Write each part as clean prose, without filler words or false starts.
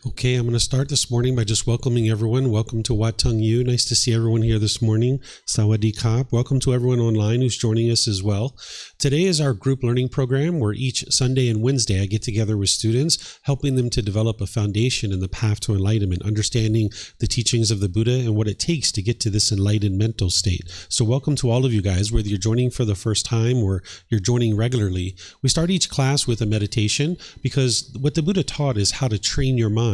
Okay, I'm going to start this morning by just welcoming everyone. Welcome to Wat Tung. Nice to see everyone here this morning. Sawadee Kap. Welcome to everyone online who's joining us as well. Today is our group learning program where each Sunday and Wednesday I get together with students, helping them to develop a foundation in the path to enlightenment, understanding the teachings of the Buddha and what it takes to get to this enlightened mental state. So welcome to all of you guys, whether you're joining for the first time or you're joining regularly. We start each class with a meditation because what the Buddha taught is how to train your mind.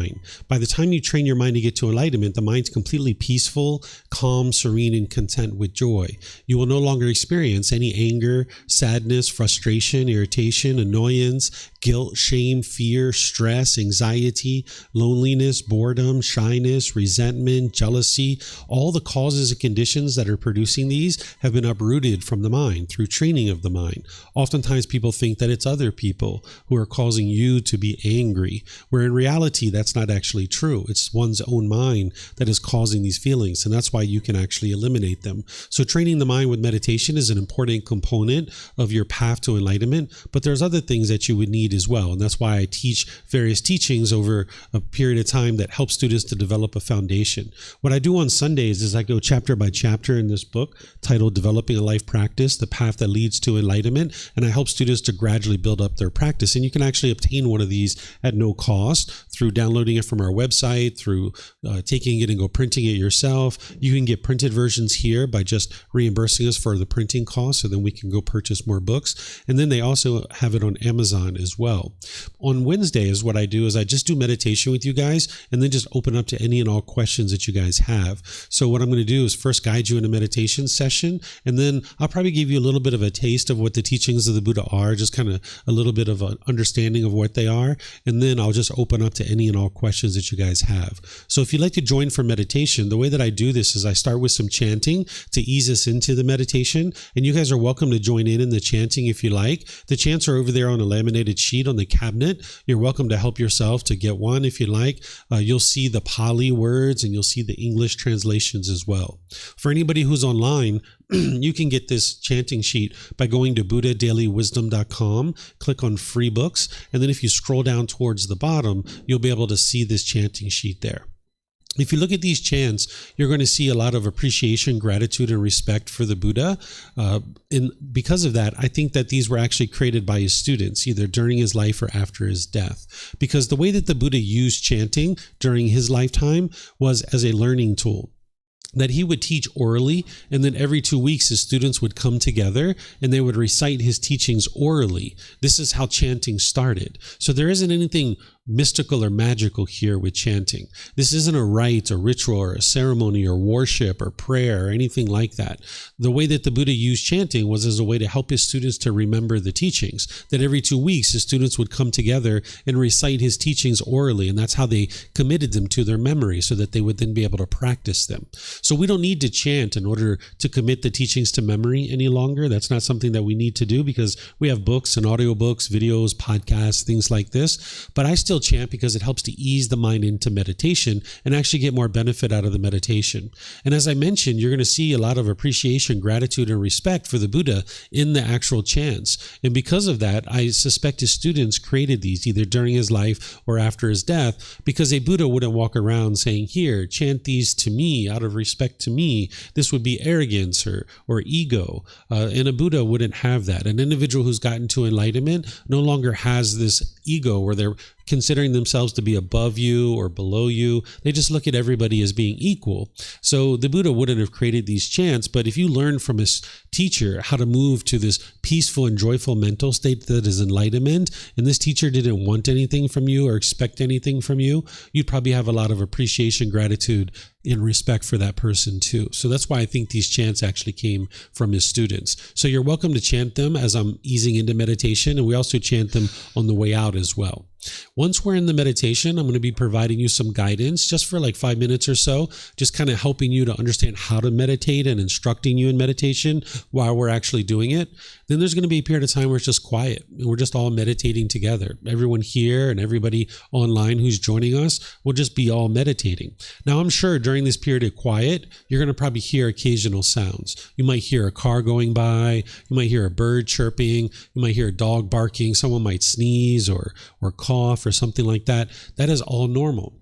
By the time you train your mind to get to enlightenment, the mind's completely peaceful, calm, serene, and content with joy. You will no longer experience any anger, sadness, frustration, irritation, annoyance, guilt, shame, fear, stress, anxiety, loneliness, boredom, shyness, resentment, jealousy. All the causes and conditions that are producing these have been uprooted from the mind through training of the mind. Oftentimes people think that it's other people who are causing you to be angry, where in reality that's not actually true. It's one's own mind that is causing these feelings, and that's why you can actually eliminate them. So training the mind with meditation is an important component of your path to enlightenment, but there's other things that you would need as well, and that's why I teach various teachings over a period of time that help students to develop a foundation. What I do on Sundays is I go chapter by chapter in this book titled Developing a Life Practice, The Path That Leads to Enlightenment, and I help students to gradually build up their practice, and you can actually obtain one of these at no cost through downloading it from our website, through taking it and go printing it yourself. You can get printed versions here by just reimbursing us for the printing cost, so then we can go purchase more books. And then they also have it on Amazon as well. On Wednesdays, what I do is I just do meditation with you guys and then just open up to any and all questions that you guys have. So what I'm going to do is first guide you in a meditation session, and then I'll probably give you a little bit of a taste of what the teachings of the Buddha are, just kind of a little bit of an understanding of what they are. And then I'll just open up to any and all questions that you guys have. So if you'd like to join for meditation, the way that I do this is I start with some chanting to ease us into the meditation, and you guys are welcome to join in the chanting if you like. The chants are over there on a laminated sheet on the cabinet. You're welcome to help yourself to get one if you like. You'll see the Pali words and you'll see the English translations as well. For anybody who's online, you can get this chanting sheet by going to buddhadailywisdom.com, click on free books, and then if you scroll down towards the bottom, you'll be able to see this chanting sheet there. If you look at these chants, you're going to see a lot of appreciation, gratitude, and respect for the Buddha. And because of that, I think that these were actually created by his students, either during his life or after his death. Because the way that the Buddha used chanting during his lifetime was as a learning tool, that he would teach orally, and then every 2 weeks his students would come together and they would recite his teachings orally. This is how chanting started. So there isn't anything mystical or magical here with chanting. This isn't a rite or ritual or a ceremony or worship or prayer or anything like that. The way that the Buddha used chanting was as a way to help his students to remember the teachings, that every 2 weeks his students would come together and recite his teachings orally, and that's how they committed them to their memory so that they would then be able to practice them. So we don't need to chant in order to commit the teachings to memory any longer. That's not something that we need to do because we have books and audiobooks, videos, podcasts, things like this. But I still chant because it helps to ease the mind into meditation and actually get more benefit out of the meditation. And as I mentioned, you're going to see a lot of appreciation, gratitude, and respect for the Buddha in the actual chants. And because of that, I suspect his students created these either during his life or after his death, because a Buddha wouldn't walk around saying, here, chant these to me out of respect to me. This would be arrogance or ego. And a Buddha wouldn't have that. An individual who's gotten to enlightenment no longer has this ego where they're considering themselves to be above you or below you. They just look at everybody as being equal. So the Buddha wouldn't have created these chants, but if you learn from his teacher how to move to this peaceful and joyful mental state that is enlightenment, and this teacher didn't want anything from you or expect anything from you, you'd probably have a lot of appreciation, gratitude, and respect for that person too. So that's why I think these chants actually came from his students. So you're welcome to chant them as I'm easing into meditation, and we also chant them on the way out as well. Once we're in the meditation, I'm going to be providing you some guidance just for like 5 minutes or so, just kind of helping you to understand how to meditate and instructing you in meditation while we're actually doing it. Then there's going to be a period of time where it's just quiet and we're just all meditating together. Everyone here and everybody online who's joining us will just be all meditating. Now, I'm sure during during this period of quiet, you're going to probably hear occasional sounds. You might hear a car going by. You might hear a bird chirping. You might hear a dog barking. Someone might sneeze or cough or something like that. That is all normal.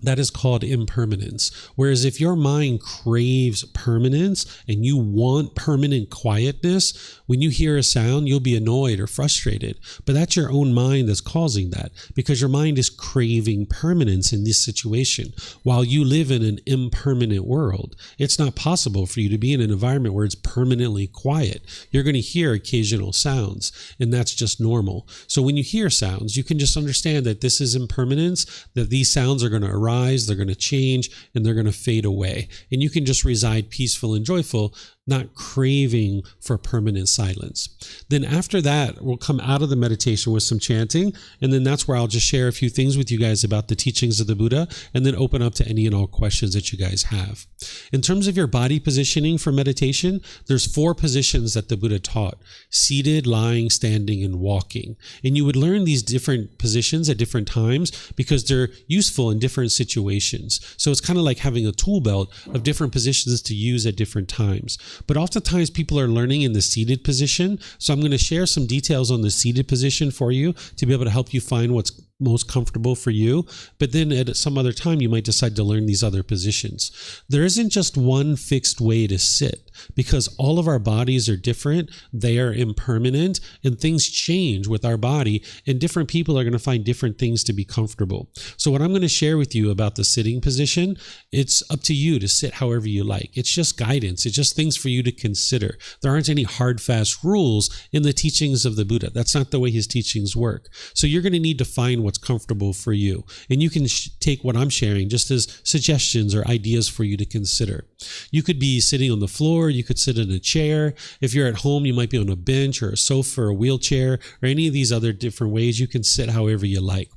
That is called impermanence. Whereas if your mind craves permanence and you want permanent quietness, when you hear a sound, you'll be annoyed or frustrated. But that's your own mind that's causing that, because your mind is craving permanence in this situation. While you live in an impermanent world, it's not possible for you to be in an environment where it's permanently quiet. You're going to hear occasional sounds, and that's just normal. So when you hear sounds, you can just understand that this is impermanence, that these sounds are going to arise, they're going to change, and they're going to fade away. And you can just reside peaceful and joyful, not craving for permanent silence. Then after that, we'll come out of the meditation with some chanting, and then that's where I'll just share a few things with you guys about the teachings of the Buddha, and then open up to any and all questions that you guys have. In terms of your body positioning for meditation, there's 4 positions that the Buddha taught: seated, lying, standing, and walking. And you would learn these different positions at different times because they're useful in different situations. So it's kind of like having a tool belt of different positions to use at different times. But oftentimes people are learning in the seated position. So I'm going to share some details on the seated position for you to be able to help you find what's most comfortable for you. But then at some other time, you might decide to learn these other positions. There isn't just one fixed way to sit, because all of our bodies are different. They are impermanent, and things change with our body, and different people are going to find different things to be comfortable. So what I'm going to share with you about the sitting position, it's up to you to sit however you like. It's just guidance. It's just things for you to consider. There aren't any hard, fast rules in the teachings of the Buddha. That's not the way his teachings work. So you're going to need to find what's comfortable for you. And you can take what I'm sharing just as suggestions or ideas for you to consider. You could be sitting on the floor. You could sit in a chair. If you're at home, you might be on a bench or a sofa or a wheelchair or any of these other different ways. You can sit however you like.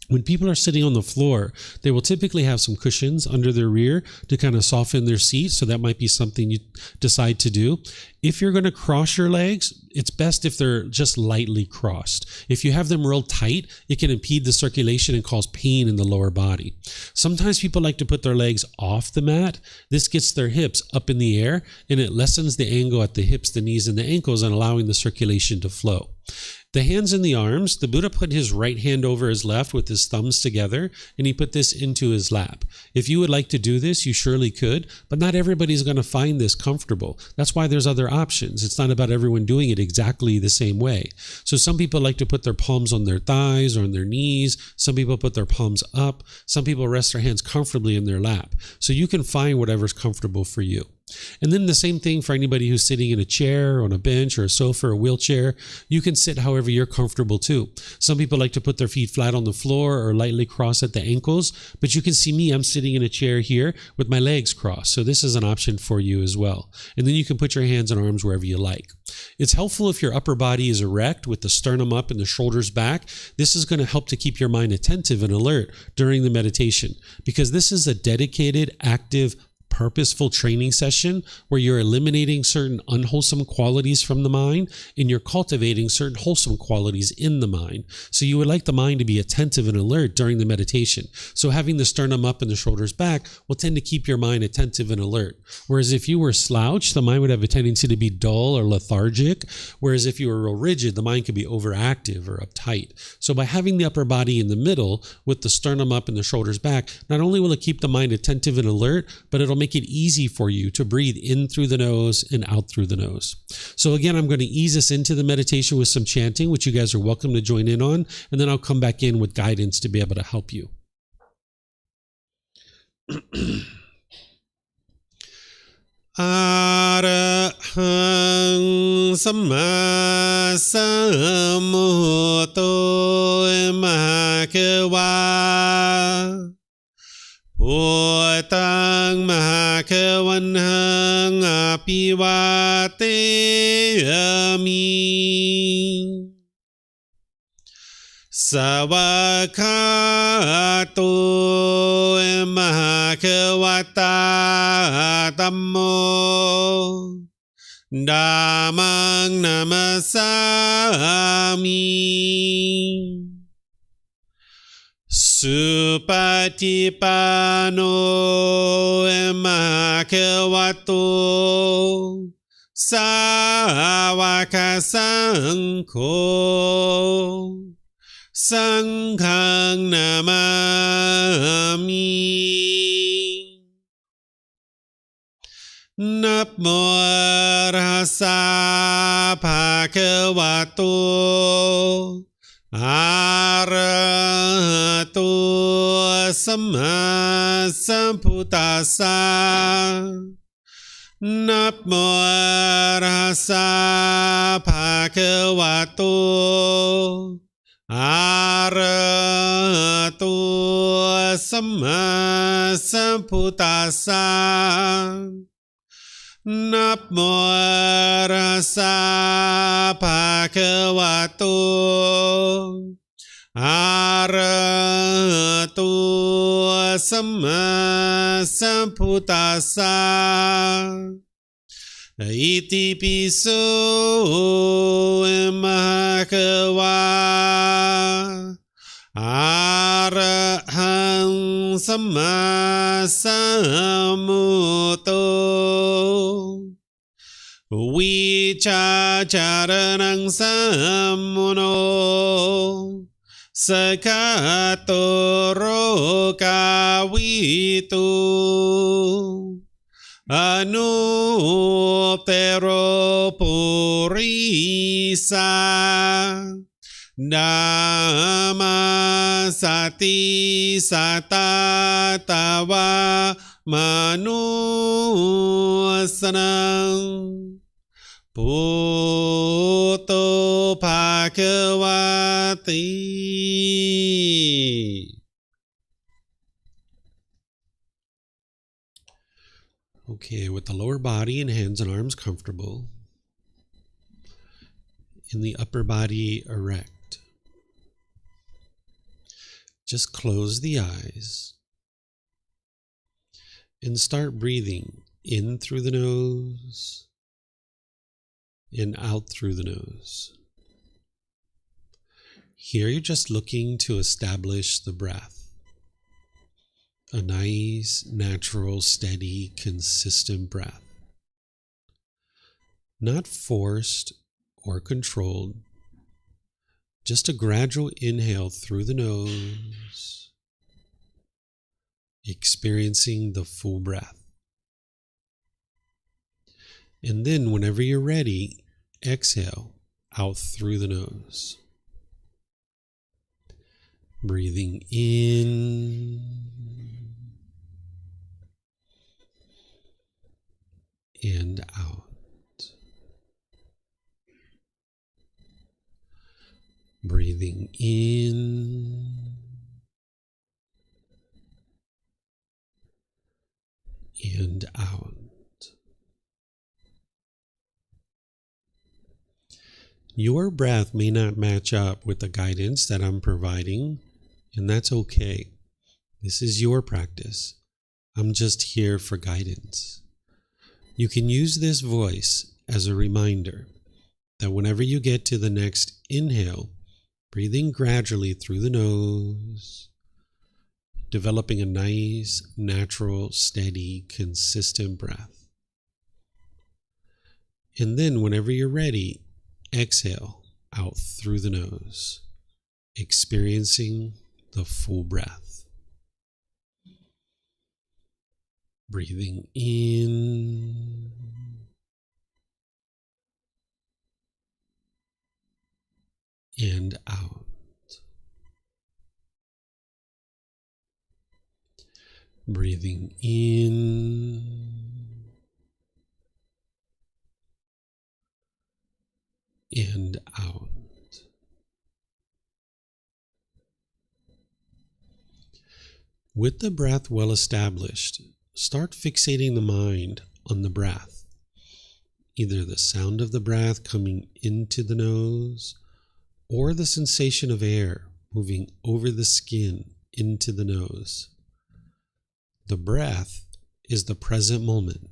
When people are sitting on the floor, they will typically have some cushions under their rear to kind of soften their seat. So that might be something you decide to do. If you're going to cross your legs, it's best if they're just lightly crossed. If you have them real tight, it can impede the circulation and cause pain in the lower body. Sometimes people like to put their legs off the mat. This gets their hips up in the air, and it lessens the angle at the hips, the knees, and the ankles, and allowing the circulation to flow. The hands and the arms, the Buddha put his right hand over his left with his thumbs together, and he put this into his lap. If you would like to do this, you surely could, but not everybody's going to find this comfortable. That's why there's other options. It's not about everyone doing it exactly the same way. So some people like to put their palms on their thighs or on their knees. Some people put their palms up. Some people rest their hands comfortably in their lap. So you can find whatever's comfortable for you. And then the same thing for anybody who's sitting in a chair, on a bench, or a sofa, or a wheelchair. You can sit however you're comfortable too. Some people like to put their feet flat on the floor or lightly cross at the ankles, but you can see me, I'm sitting in a chair here with my legs crossed. So this is an option for you as well. And then you can put your hands and arms wherever you like. It's helpful if your upper body is erect with the sternum up and the shoulders back. This is going to help to keep your mind attentive and alert during the meditation, because this is a dedicated, active, purposeful training session where you're eliminating certain unwholesome qualities from the mind and you're cultivating certain wholesome qualities in the mind. So you would like the mind to be attentive and alert during the meditation. So having the sternum up and the shoulders back will tend to keep your mind attentive and alert. Whereas if you were slouched, the mind would have a tendency to be dull or lethargic. Whereas if you were real rigid, the mind could be overactive or uptight. So by having the upper body in the middle with the sternum up and the shoulders back, not only will it keep the mind attentive and alert, but it'll make it easy for you to breathe in through the nose and out through the nose. So again, I'm going to ease us into the meditation with some chanting, which you guys are welcome to join in on, and then I'll come back in with guidance to be able to help you. Arahang Samma Sambuddho Mahakawa Wat Tung Mahakawanhang Apivateyami Sawakato Mahakawata Dhammo Dhammang Namasami สุปฏิปันโนภะคะวะโตสาวกสังโฆสังฆังนามามินะโมตัสสะภะคะวะโตอะระหะโตสัมมาสัมพุทธัสสะนะโมตัสสะภะคะวะโตอะระหะโตสัมมาสัมพุทธัสสะนะโมตัสสะภะคะวะโตอะระหะโตสัมมาสัมพุทธัสสะอิติปิโสภะคะวะอะระหังสัมมาสัมพุทโธวิชาจารณังสัมมุโนสกัตโตโรกาวิตุอนุเตโรปุริสานามาสติสัตตาตาวามนุสนังพุทโธภะคะวะติ Okay, with the lower body and hands and arms comfortable, and the upper body erect, just close the eyes and start breathing in through the nose and out through the nose. Here you're just looking to establish the breath. A nice, natural, steady, consistent breath. Not forced or controlled. Just a gradual inhale through the nose, experiencing the full breath. And then whenever you're ready, exhale out through the nose. Breathing in and out. Breathing in and out. Your breath may not match up with the guidance that I'm providing, and that's okay. This is your practice. I'm just here for guidance. You can use this voice as a reminder that whenever you get to the next inhale, breathing gradually through the nose, developing a nice, natural, steady, consistent breath. And then whenever you're ready, exhale out through the nose, experiencing the full breath. Breathing in and out. Breathing in and out. With the breath well established, start fixating the mind on the breath, either the sound of the breath coming into the nose or the sensation of air moving over the skin into the nose. The breath is the present moment.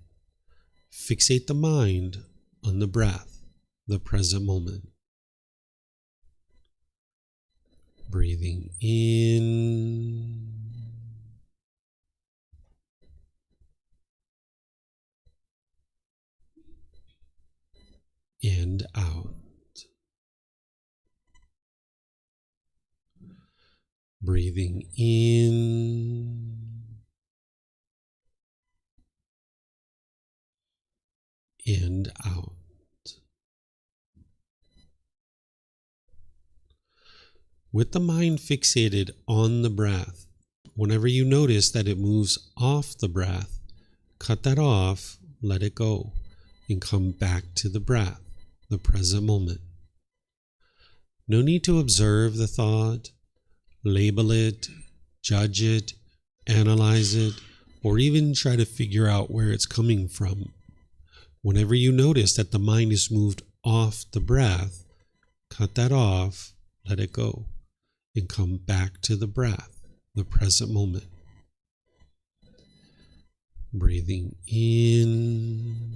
Fixate the mind on the breath, the present moment. Breathing in and out. Breathing in and out. With the mind fixated on the breath, whenever you notice that it moves off the breath, cut that off, let it go, and come back to the breath, the present moment. No need to observe the thought, label it, judge it, analyze it, or even try to figure out where it's coming from. Whenever you notice that the mind is moved off the breath, cut that off, let it go, and come back to the breath, the present moment. Breathing in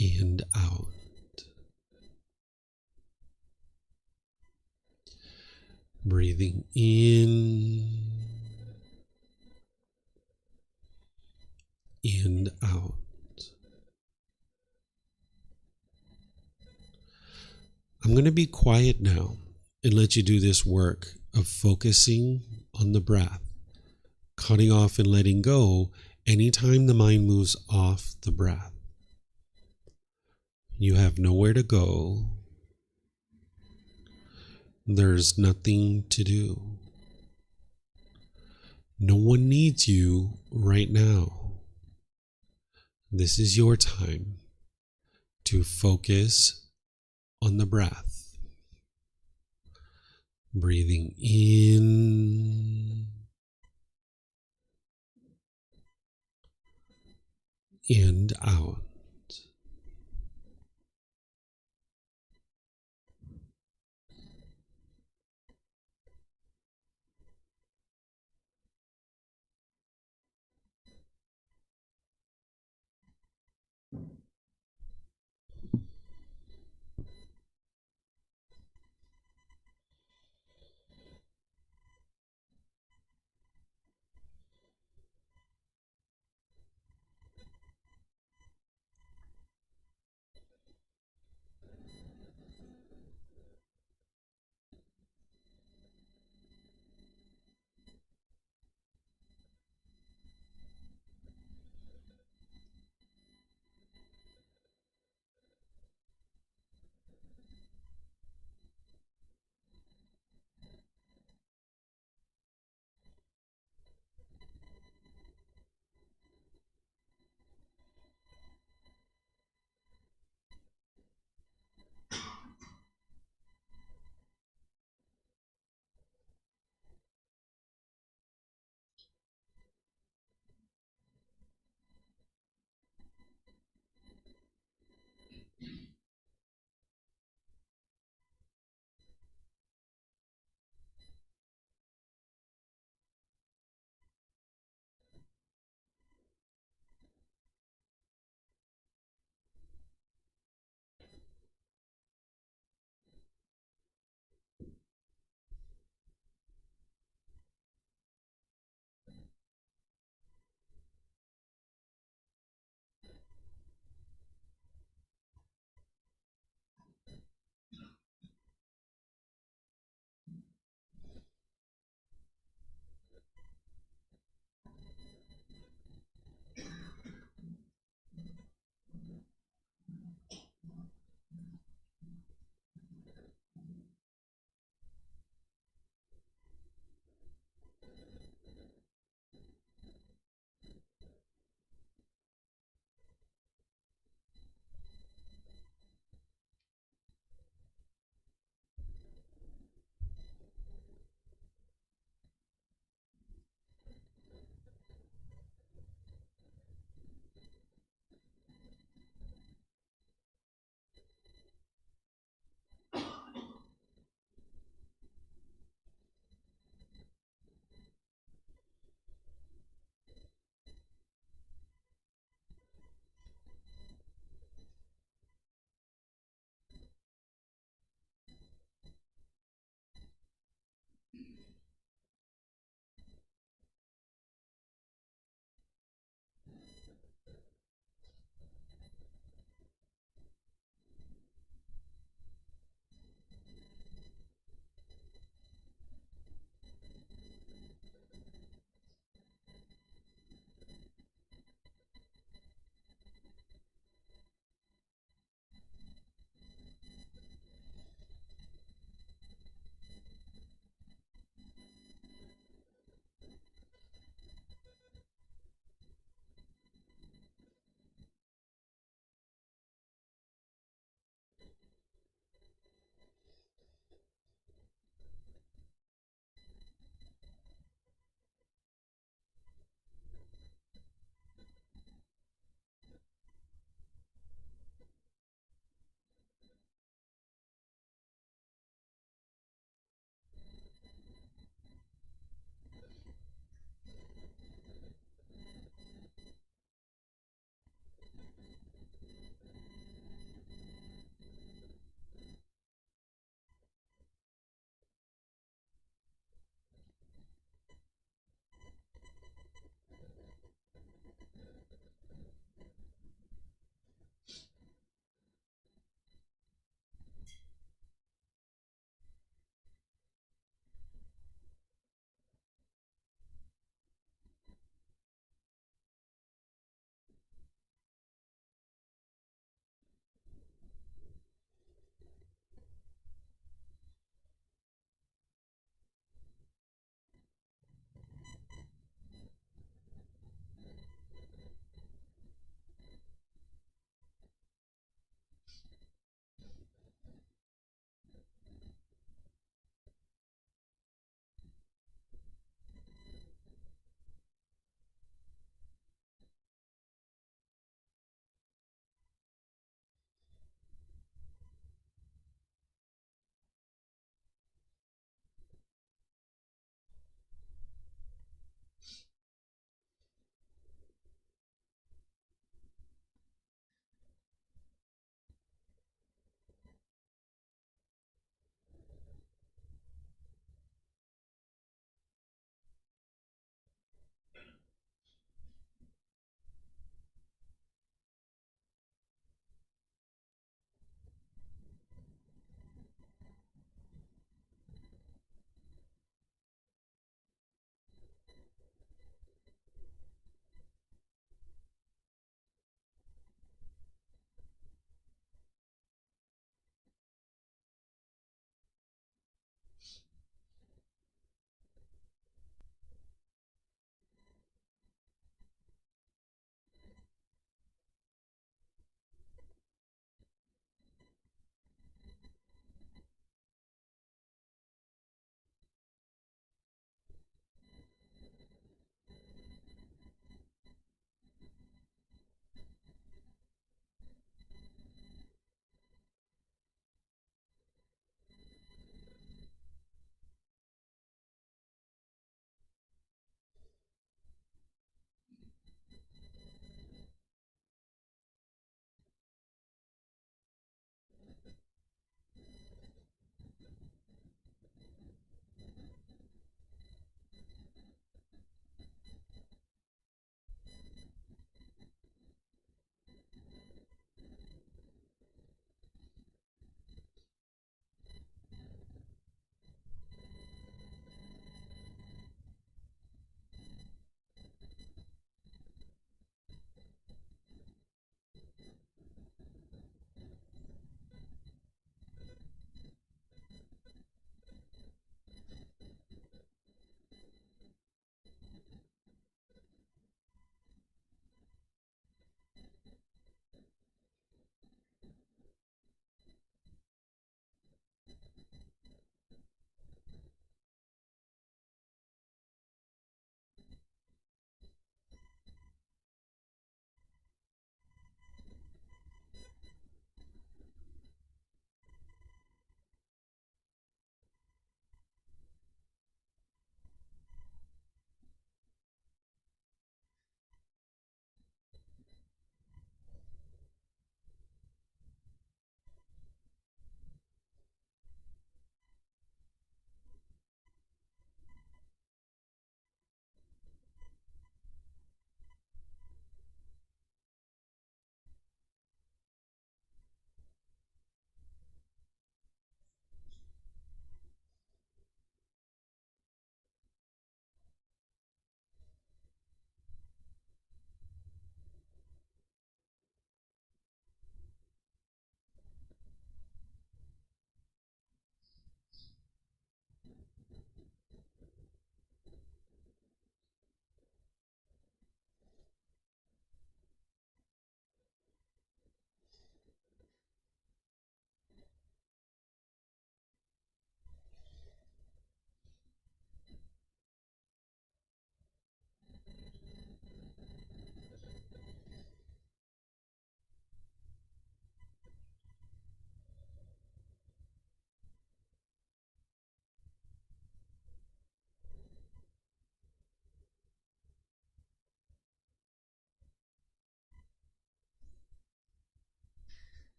and out. Breathing in and out. I'm going to be quiet now and let you do this work of focusing on the breath, cutting off and letting go anytime the mind moves off the breath. You have nowhere to go. There's nothing to do. No one needs you right now. This is your time to focus on the breath. Breathing in and out.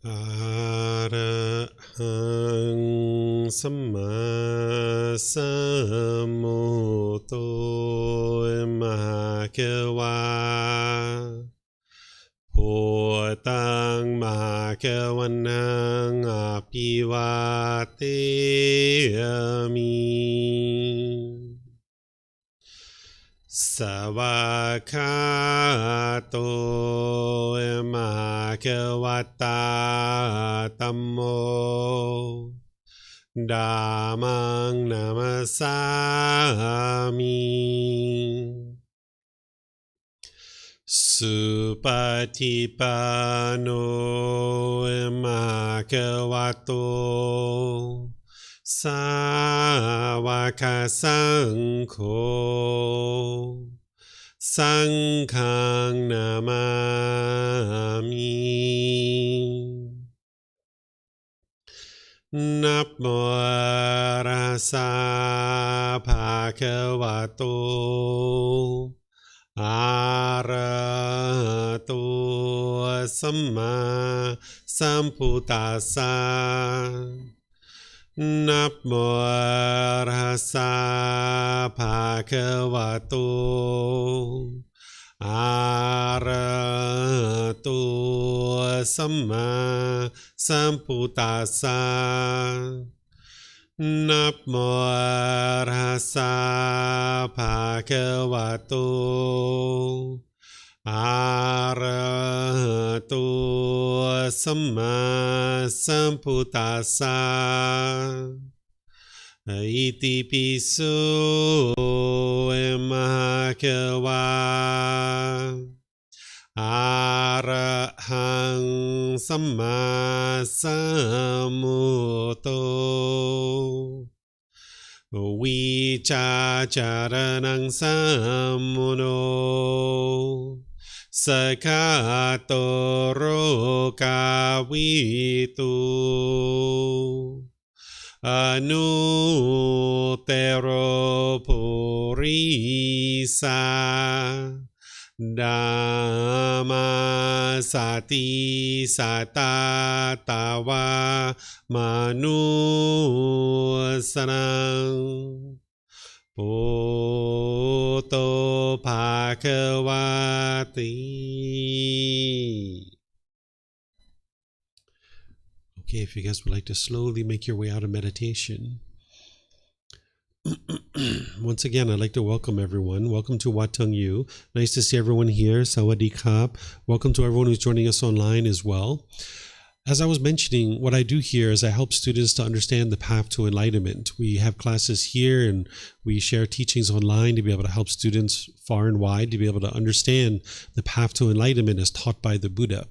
อะระหังสัมมาสัมพุทโธมหาเกวาพุทธังมหาเกวันังอภิวาเทมิสวากขาโตมหาเกวัตตาธัมโมธัมมังนามัสสามิสุปฏิปันโนมหาเกวัตโตสาวกสังโฆสังฆังนามามินะโมตัสสะภะคะวะโตอะระหะโตสัมมาสัมพุทธัสสะนะโมตัสสะภะคะวะโตอะระหะโตสัมมาสัมพุทธัสสะนะโมตัสสะภะคะวะโตอะระหะโตสัมมาสัมพุทธัสสะอิติปิโสมหาเกวาอะระหังสัมมาสัมพุทโธวิชาจารณังสัมมุโนสกขาโตโรกาวิตุอนุเตโรปุริสาธัมมาสติสัตตาตาวามนุสนังปุตโตภะคะวะติ Okay, if you guys would like to slowly make your way out of meditation. Once again, I'd like to welcome everyone. Welcome to Wat Tung. Nice to see everyone here. Sawadee Kap. Welcome to everyone who's joining us online as well. As I was mentioning, what I do here is I help students to understand the path to enlightenment. We have classes here and we share teachings online to be able to help students far and wide to be able to understand the path to enlightenment as taught by the Buddha.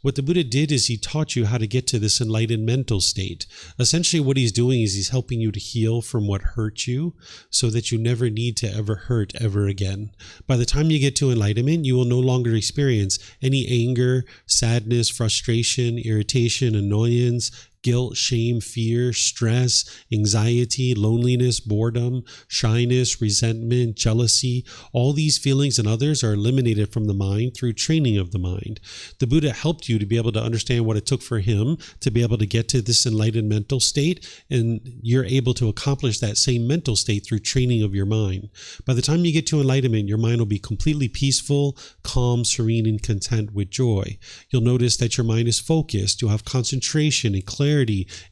What the Buddha did is he taught you how to get to this enlightened mental state. Essentially what he's doing is he's helping you to heal from what hurt you so that you never need to ever hurt ever again. By the time you get to enlightenment, you will no longer experience any anger, sadness, frustration, irritation, annoyance, guilt, shame, fear, stress, anxiety, loneliness, boredom, shyness, resentment, jealousy. All these feelings and others are eliminated from the mind through training of the mind. The Buddha helped you to be able to understand what it took for him to be able to get to this enlightened mental state, and you're able to accomplish that same mental state through training of your mind. By the time you get to enlightenment, your mind will be completely peaceful, calm, serene, and content with joy. You'll notice that your mind is focused. You'll have concentration and clarity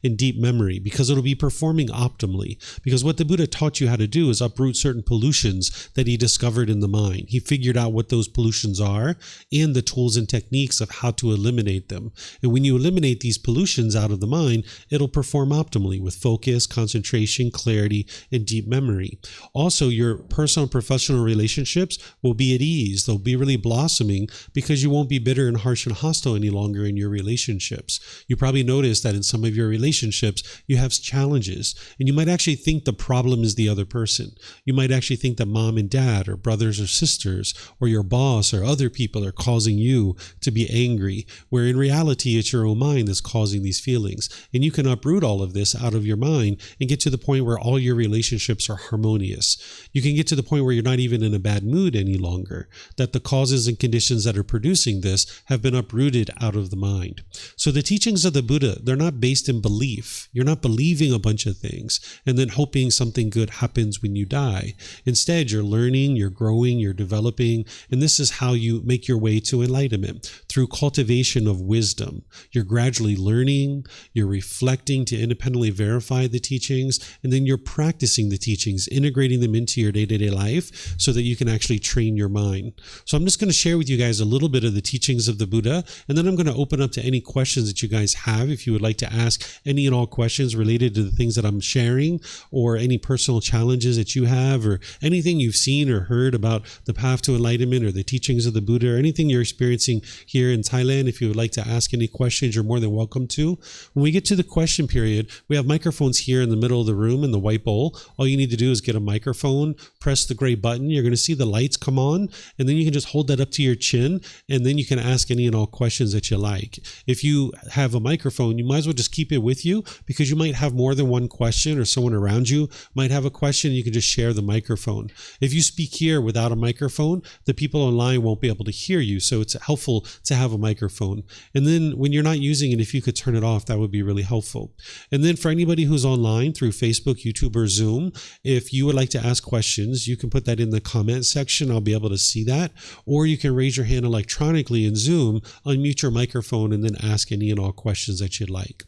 and deep memory because it'll be performing optimally. Because what the Buddha taught you how to do is uproot certain pollutions that he discovered in the mind. He figured out what those pollutions are and the tools and techniques of how to eliminate them. And when you eliminate these pollutions out of the mind, it'll perform optimally with focus, concentration, clarity, and deep memory. Also, your personal and professional relationships will be at ease. They'll be really blossoming because you won't be bitter and harsh and hostile any longer in your relationships. You probably noticed that in some of your relationships, you have challenges. And you might actually think the problem is the other person. You might actually think that mom and dad or brothers or sisters or your boss or other people are causing you to be angry, where in reality it's your own mind that's causing these feelings. And you can uproot all of this out of your mind and get to the point where all your relationships are harmonious. You can get to the point where you're not even in a bad mood any longer, that the causes and conditions that are producing this have been uprooted out of the mind. So the teachings of the Buddha, they're not based in belief. You're not believing a bunch of things and then hoping something good happens when you die. Instead, you're learning, you're growing, you're developing, and this is how you make your way to enlightenment, through cultivation of wisdom. You're gradually learning, you're reflecting to independently verify the teachings, and then you're practicing the teachings, integrating them into your day-to-day life so that you can actually train your mind. So I'm just going to share with you guys a little bit of the teachings of the Buddha, and then I'm going to open up to any questions that you guys have. If you would like to ask any and all questions related to the things that I'm sharing, or any personal challenges that you have, or anything you've seen or heard about the path to enlightenment or the teachings of the Buddha, or anything you're experiencing here in Thailand, if you would like to ask any questions, you're more than welcome to. When we get to the question period, we have microphones here in the middle of the room in the white bowl. All you need to do is get a microphone, press the gray button. You're going to see the lights come on, and then you can just hold that up to your chin, and then you can ask any and all questions that you like. If you have a microphone, you might as well just keep it with you, because you might have more than one question, or someone around you might have a question, and you can just share the microphone. If you speak here without a microphone, the people online won't be able to hear you, so it's helpful to have a microphone. And then when you're not using it, if you could turn it off, that would be really helpful. And then for anybody who's online through Facebook, YouTube, or Zoom, if you would like to ask questions, you can put that in the comment section. I'll be able to see that. Or you can raise your hand electronically in Zoom, unmute your microphone, and then ask any and all questions that you'd like.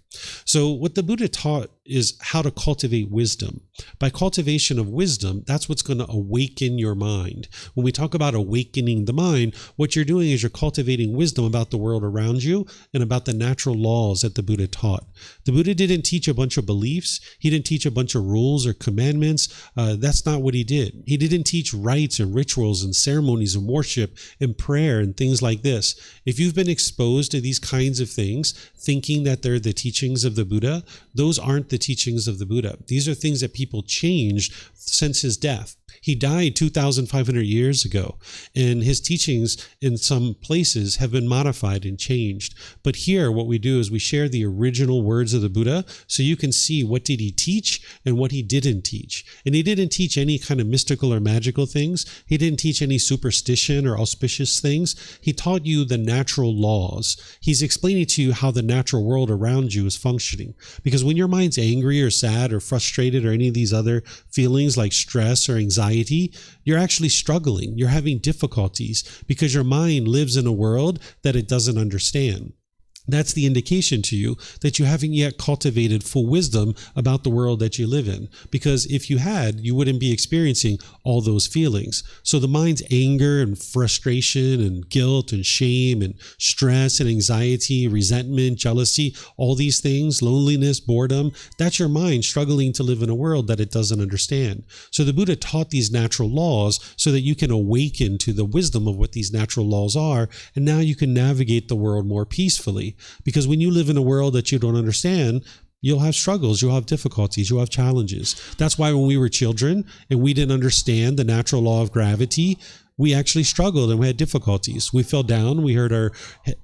So what the Buddha taught is how to cultivate wisdom. By cultivation of wisdom, that's what's going to awaken your mind. When we talk about awakening the mind, what you're doing is you're cultivating wisdom about the world around you and about the natural laws that the Buddha taught. The Buddha didn't teach a bunch of beliefs. He didn't teach a bunch of rules or commandments. That's not what he did. He didn't teach rites and rituals and ceremonies and worship and prayer and things like this. If you've been exposed to these kinds of things, thinking that they're the teachings of the Buddha, those aren't the teachings of the Buddha. These are things that people changed since his death. He died 2,500 years ago, and his teachings in some places have been modified and changed. But here, what we do is we share the original words of the Buddha so you can see what did he teach and what he didn't teach. And he didn't teach any kind of mystical or magical things. He didn't teach any superstition or auspicious things. He taught you the natural laws. He's explaining to you how the natural world around you is functioning. Because when your mind's angry or sad or frustrated or any of these other feelings like stress or anxiety, you're actually struggling. You're having difficulties because your mind lives in a world that it doesn't understand. That's the indication to you that you haven't yet cultivated full wisdom about the world that you live in. Because if you had, you wouldn't be experiencing all those feelings. So the mind's anger and frustration and guilt and shame and stress and anxiety, resentment, jealousy, all these things, loneliness, boredom, that's your mind struggling to live in a world that it doesn't understand. So the Buddha taught these natural laws so that you can awaken to the wisdom of what these natural laws are, and now you can navigate the world more peacefully. Because when you live in a world that you don't understand, you'll have struggles, you'll have difficulties, you'll have challenges. That's why when we were children and we didn't understand the natural law of gravity, we actually struggled and we had difficulties. We fell down, we hurt our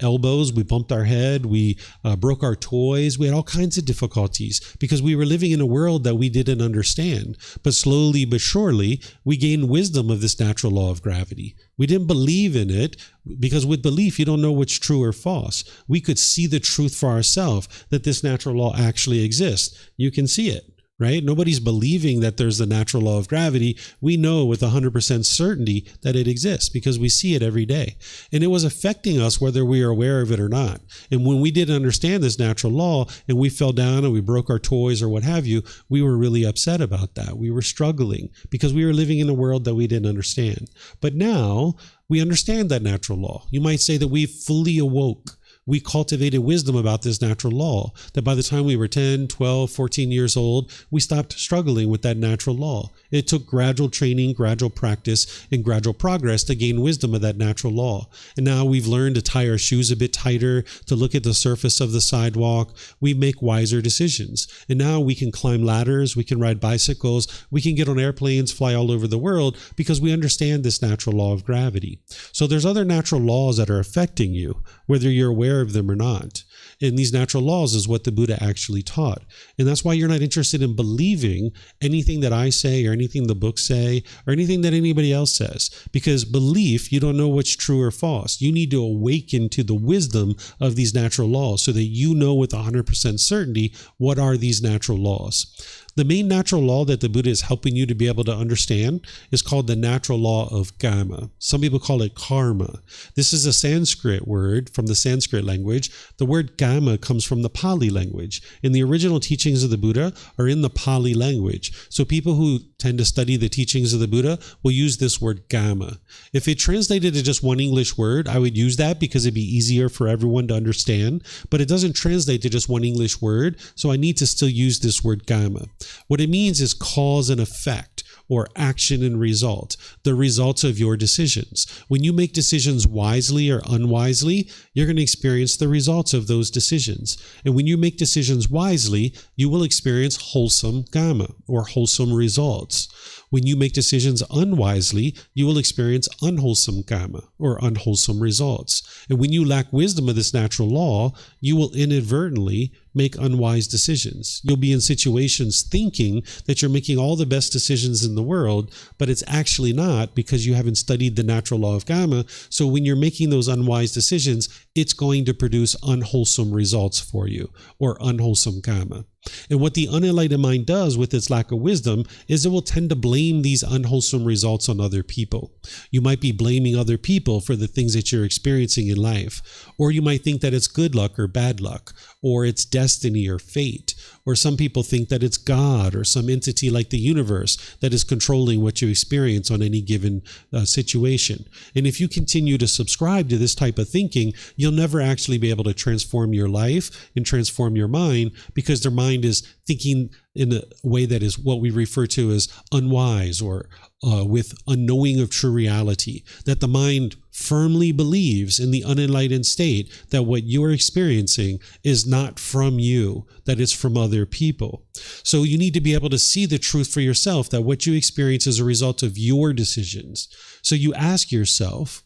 elbows, we bumped our head, we broke our toys. We had all kinds of difficulties because we were living in a world that we didn't understand. But slowly but surely, we gained wisdom of this natural law of gravity. We didn't believe in it because with belief, you don't know what's true or false. We could see the truth for ourselves that this natural law actually exists. You can see it. Right? Nobody's believing that there's the natural law of gravity. We know with 100% certainty that it exists because we see it every day. And it was affecting us whether we are aware of it or not. And when we didn't understand this natural law and we fell down and we broke our toys or what have you, we were really upset about that. We were struggling because we were living in a world that we didn't understand. But now we understand that natural law. You might say that we fully awoke. we cultivated wisdom about this natural law, that by the time we were 10, 12, 14 years old, we stopped struggling with that natural law. It took gradual training, gradual practice, and gradual progress to gain wisdom of that natural law. And now we've learned to tie our shoes a bit tighter, to look at the surface of the sidewalk. We make wiser decisions. And now we can climb ladders, we can ride bicycles, we can get on airplanes, fly all over the world, because we understand this natural law of gravity. So there's other natural laws that are affecting you, whether you're aware of them or not. And these natural laws is what the Buddha actually taught. And that's why you're not interested in believing anything that I say or anything the books say or anything that anybody else says. Because belief, you don't know what's true or false. You need to awaken to the wisdom of these natural laws so that you know with 100% certainty what are these natural laws. The main natural law that the Buddha is helping you to be able to understand is called the natural law of karma. Some people call it karma. This is a Sanskrit word from the Sanskrit language. The word karma comes from the Pali language, and the original teachings of the Buddha are in the Pali language. So people who tend to study the teachings of the Buddha will use this word karma. If it translated to just one English word, I would use that because it'd be easier for everyone to understand, but it doesn't translate to just one English word, so I need to still use this word karma. What it means is cause and effect, or action and result, the results of your decisions. When you make decisions wisely or unwisely, you're going to experience the results of those decisions. And when you make decisions wisely, you will experience wholesome karma, or wholesome results. When you make decisions unwisely, you will experience unwholesome karma, or unwholesome results. And when you lack wisdom of this natural law, you will inadvertently make unwise decisions. You'll be in situations thinking that you're making all the best decisions in the world, but it's actually not, because you haven't studied the natural law of karma. So when you're making those unwise decisions, it's going to produce unwholesome results for you, or unwholesome karma. And what the unenlightened mind does with its lack of wisdom is it will tend to blame these unwholesome results on other people. You might be blaming other people for the things that you're experiencing in life, or you might think that it's good luck or bad luck, or it's destiny or fate, or some people think that it's God or some entity like the universe that is controlling what you experience on any given situation. And if you continue to subscribe to this type of thinking, you'll never actually be able to transform your life and transform your mind, because their mind is thinking in a way that is what we refer to as unwise, or with unknowing of true reality, that the mind firmly believes in the unenlightened state that what you're experiencing is not from you, that it's from other people. So you need to be able to see the truth for yourself, that what you experience is a result of your decisions. So you ask yourself,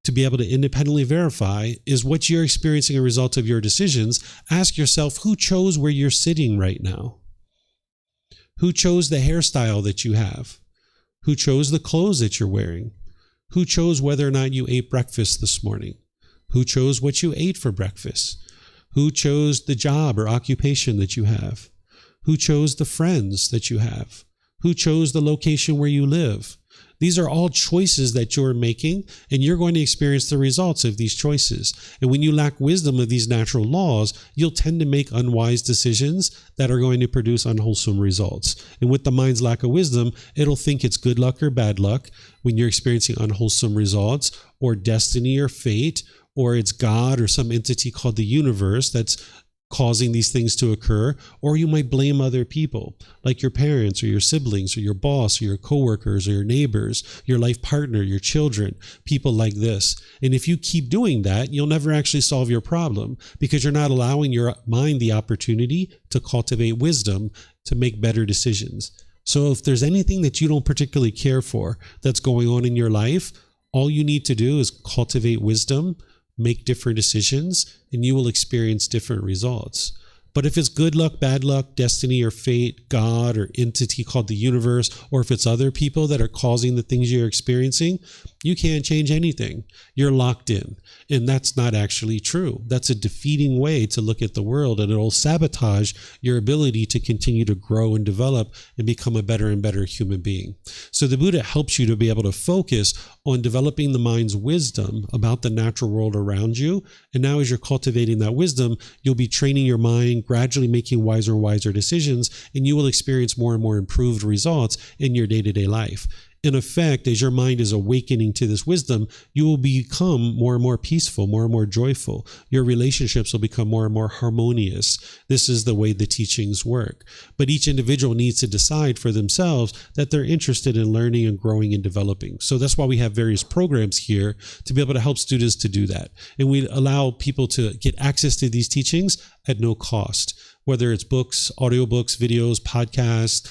to be able to independently verify, is what you're experiencing a result of your decisions? Ask yourself, who chose where you're sitting right now? Who chose the hairstyle that you have? Who chose the clothes that you're wearing? Who chose whether or not you ate breakfast this morning? Who chose what you ate for breakfast? Who chose the job or occupation that you have? Who chose the friends that you have? Who chose the location where you live? These are all choices that you're making, and you're going to experience the results of these choices. And when you lack wisdom of these natural laws, you'll tend to make unwise decisions that are going to produce unwholesome results. And with the mind's lack of wisdom, it'll think it's good luck or bad luck when you're experiencing unwholesome results, or destiny or fate, or it's God or some entity called the universe that's causing these things to occur. Or you might blame other people, like your parents or your siblings or your boss or your coworkers or your neighbors, your life partner, your children, people like this. And if you keep doing that, you'll never actually solve your problem, because you're not allowing your mind the opportunity to cultivate wisdom to make better decisions. So if there's anything that you don't particularly care for that's going on in your life, all you need to do is cultivate wisdom, make different decisions, and you will experience different results. But if it's good luck, bad luck, destiny or fate, God or entity called the universe, or if it's other people that are causing the things you're experiencing, you can't change anything. You're locked in. And that's not actually true. That's a defeating way to look at the world, and it'll sabotage your ability to continue to grow and develop and become a better and better human being. So the Buddha helps you to be able to focus on developing the mind's wisdom about the natural world around you. And now as you're cultivating that wisdom, you'll be training your mind, gradually making wiser and wiser decisions, and you will experience more and more improved results in your day-to-day life. In effect, as your mind is awakening to this wisdom, you will become more and more peaceful, more and more joyful. Your relationships will become more and more harmonious. This is the way the teachings work. But each individual needs to decide for themselves that they're interested in learning and growing and developing. So that's why we have various programs here to be able to help students to do that. And we allow people to get access to these teachings at no cost, whether it's books, audiobooks, videos, podcasts,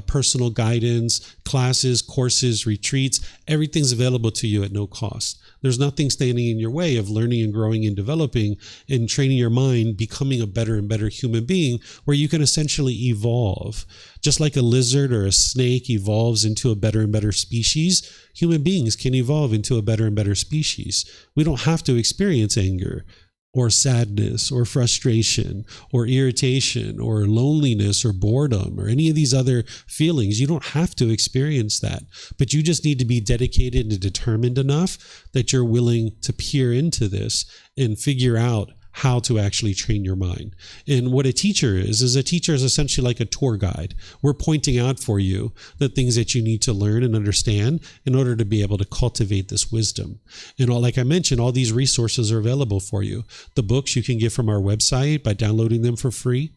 personal guidance, classes, courses, retreats. Everything's available to you at no cost. There's nothing standing in your way of learning and growing and developing and training your mind, becoming a better and better human being, where you can essentially evolve. Just like a lizard or a snake evolves into a better and better species, human beings can evolve into a better and better species. We don't have to experience anger, or sadness, or frustration, or irritation, or loneliness, or boredom, or any of these other feelings. You don't have to experience that, but you just need to be dedicated and determined enough that you're willing to peer into this and figure out how to actually train your mind. And what a teacher is a teacher is essentially like a tour guide. We're pointing out for you the things that you need to learn and understand in order to be able to cultivate this wisdom. And like I mentioned, all these resources are available for you. The books you can get from our website by downloading them for free,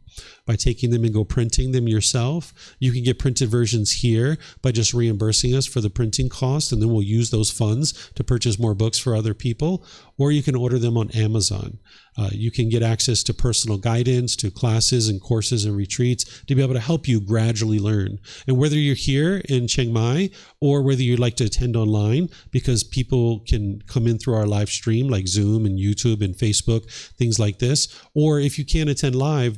by taking them and go printing them yourself. You can get printed versions here by just reimbursing us for the printing cost, and then we'll use those funds to purchase more books for other people. Or you can order them on Amazon. You can get access to personal guidance, to classes and courses and retreats to be able to help you gradually learn. And whether you're here in Chiang Mai or whether you'd like to attend online, because people can come in through our live stream like Zoom and YouTube and Facebook, things like this. Or if you can't attend live,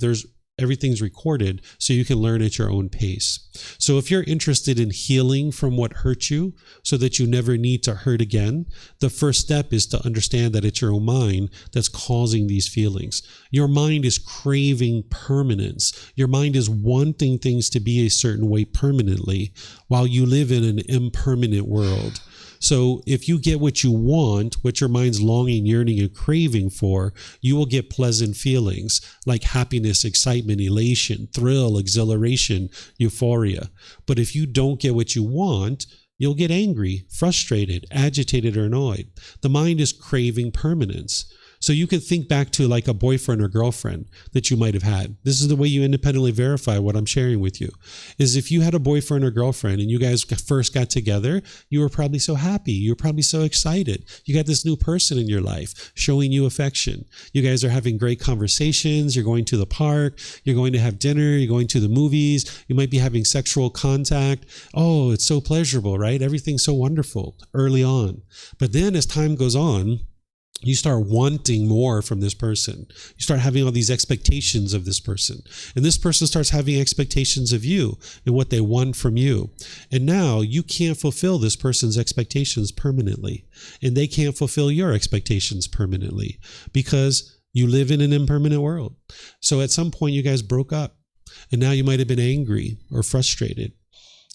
everything's recorded so you can learn at your own pace. So if you're interested in healing from what hurt you so that you never need to hurt again, the first step is to understand that it's your own mind that's causing these feelings. Your mind is craving permanence. Your mind is wanting things to be a certain way permanently while you live in an impermanent world. So if you get what you want, what your mind's longing, yearning, and craving for, you will get pleasant feelings like happiness, excitement, elation, thrill, exhilaration, euphoria. But if you don't get what you want, you'll get angry, frustrated, agitated, or annoyed. The mind is craving permanence. So you can think back to like a boyfriend or girlfriend that you might have had. This is the way you independently verify what I'm sharing with you, is if you had a boyfriend or girlfriend and you guys first got together, you were probably so happy. You were probably so excited. You got this new person in your life showing you affection. You guys are having great conversations. You're going to the park. You're going to have dinner. You're going to the movies. You might be having sexual contact. Oh, it's so pleasurable, right? Everything's so wonderful early on. But then as time goes on, you start wanting more from this person. You start having all these expectations of this person. And this person starts having expectations of you and what they want from you. And now you can't fulfill this person's expectations permanently. And they can't fulfill your expectations permanently because you live in an impermanent world. So at some point you guys broke up. And now you might have been angry or frustrated.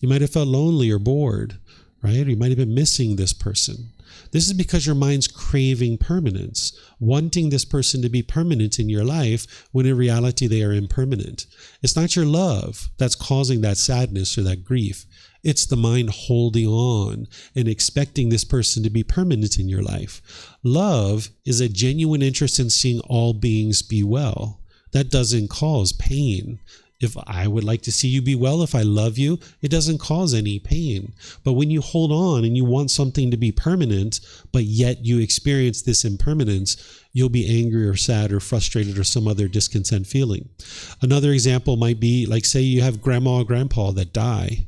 You might have felt lonely or bored, right? Or you might have been missing this person. This is because your mind's craving permanence, wanting this person to be permanent in your life when in reality they are impermanent. It's not your love that's causing that sadness or that grief. It's the mind holding on and expecting this person to be permanent in your life. Love is a genuine interest in seeing all beings be well. That doesn't cause pain. If I would like to see you be well, if I love you, it doesn't cause any pain. But when you hold on and you want something to be permanent, but yet you experience this impermanence, you'll be angry or sad or frustrated or some other discontent feeling. Another example might be like, say you have grandma or grandpa that die,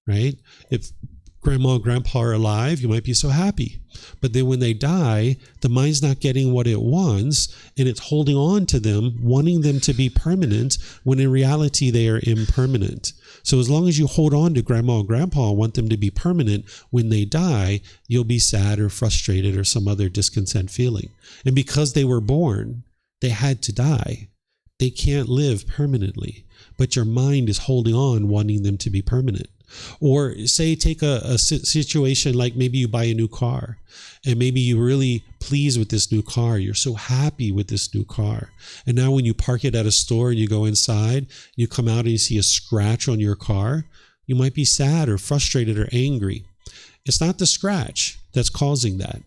right? If grandma and grandpa are alive, you might be so happy. But then when they die, the mind's not getting what it wants, and it's holding on to them, wanting them to be permanent, when in reality they are impermanent. So as long as you hold on to grandma and grandpa and want them to be permanent, when they die, you'll be sad or frustrated or some other discontent feeling. And because they were born, they had to die. They can't live permanently, but your mind is holding on, wanting them to be permanent. Or say, take a situation like maybe you buy a new car and maybe you're really pleased with this new car. You're so happy with this new car. And now when you park it at a store and you go inside, you come out and you see a scratch on your car, you might be sad or frustrated or angry. It's not the scratch that's causing that.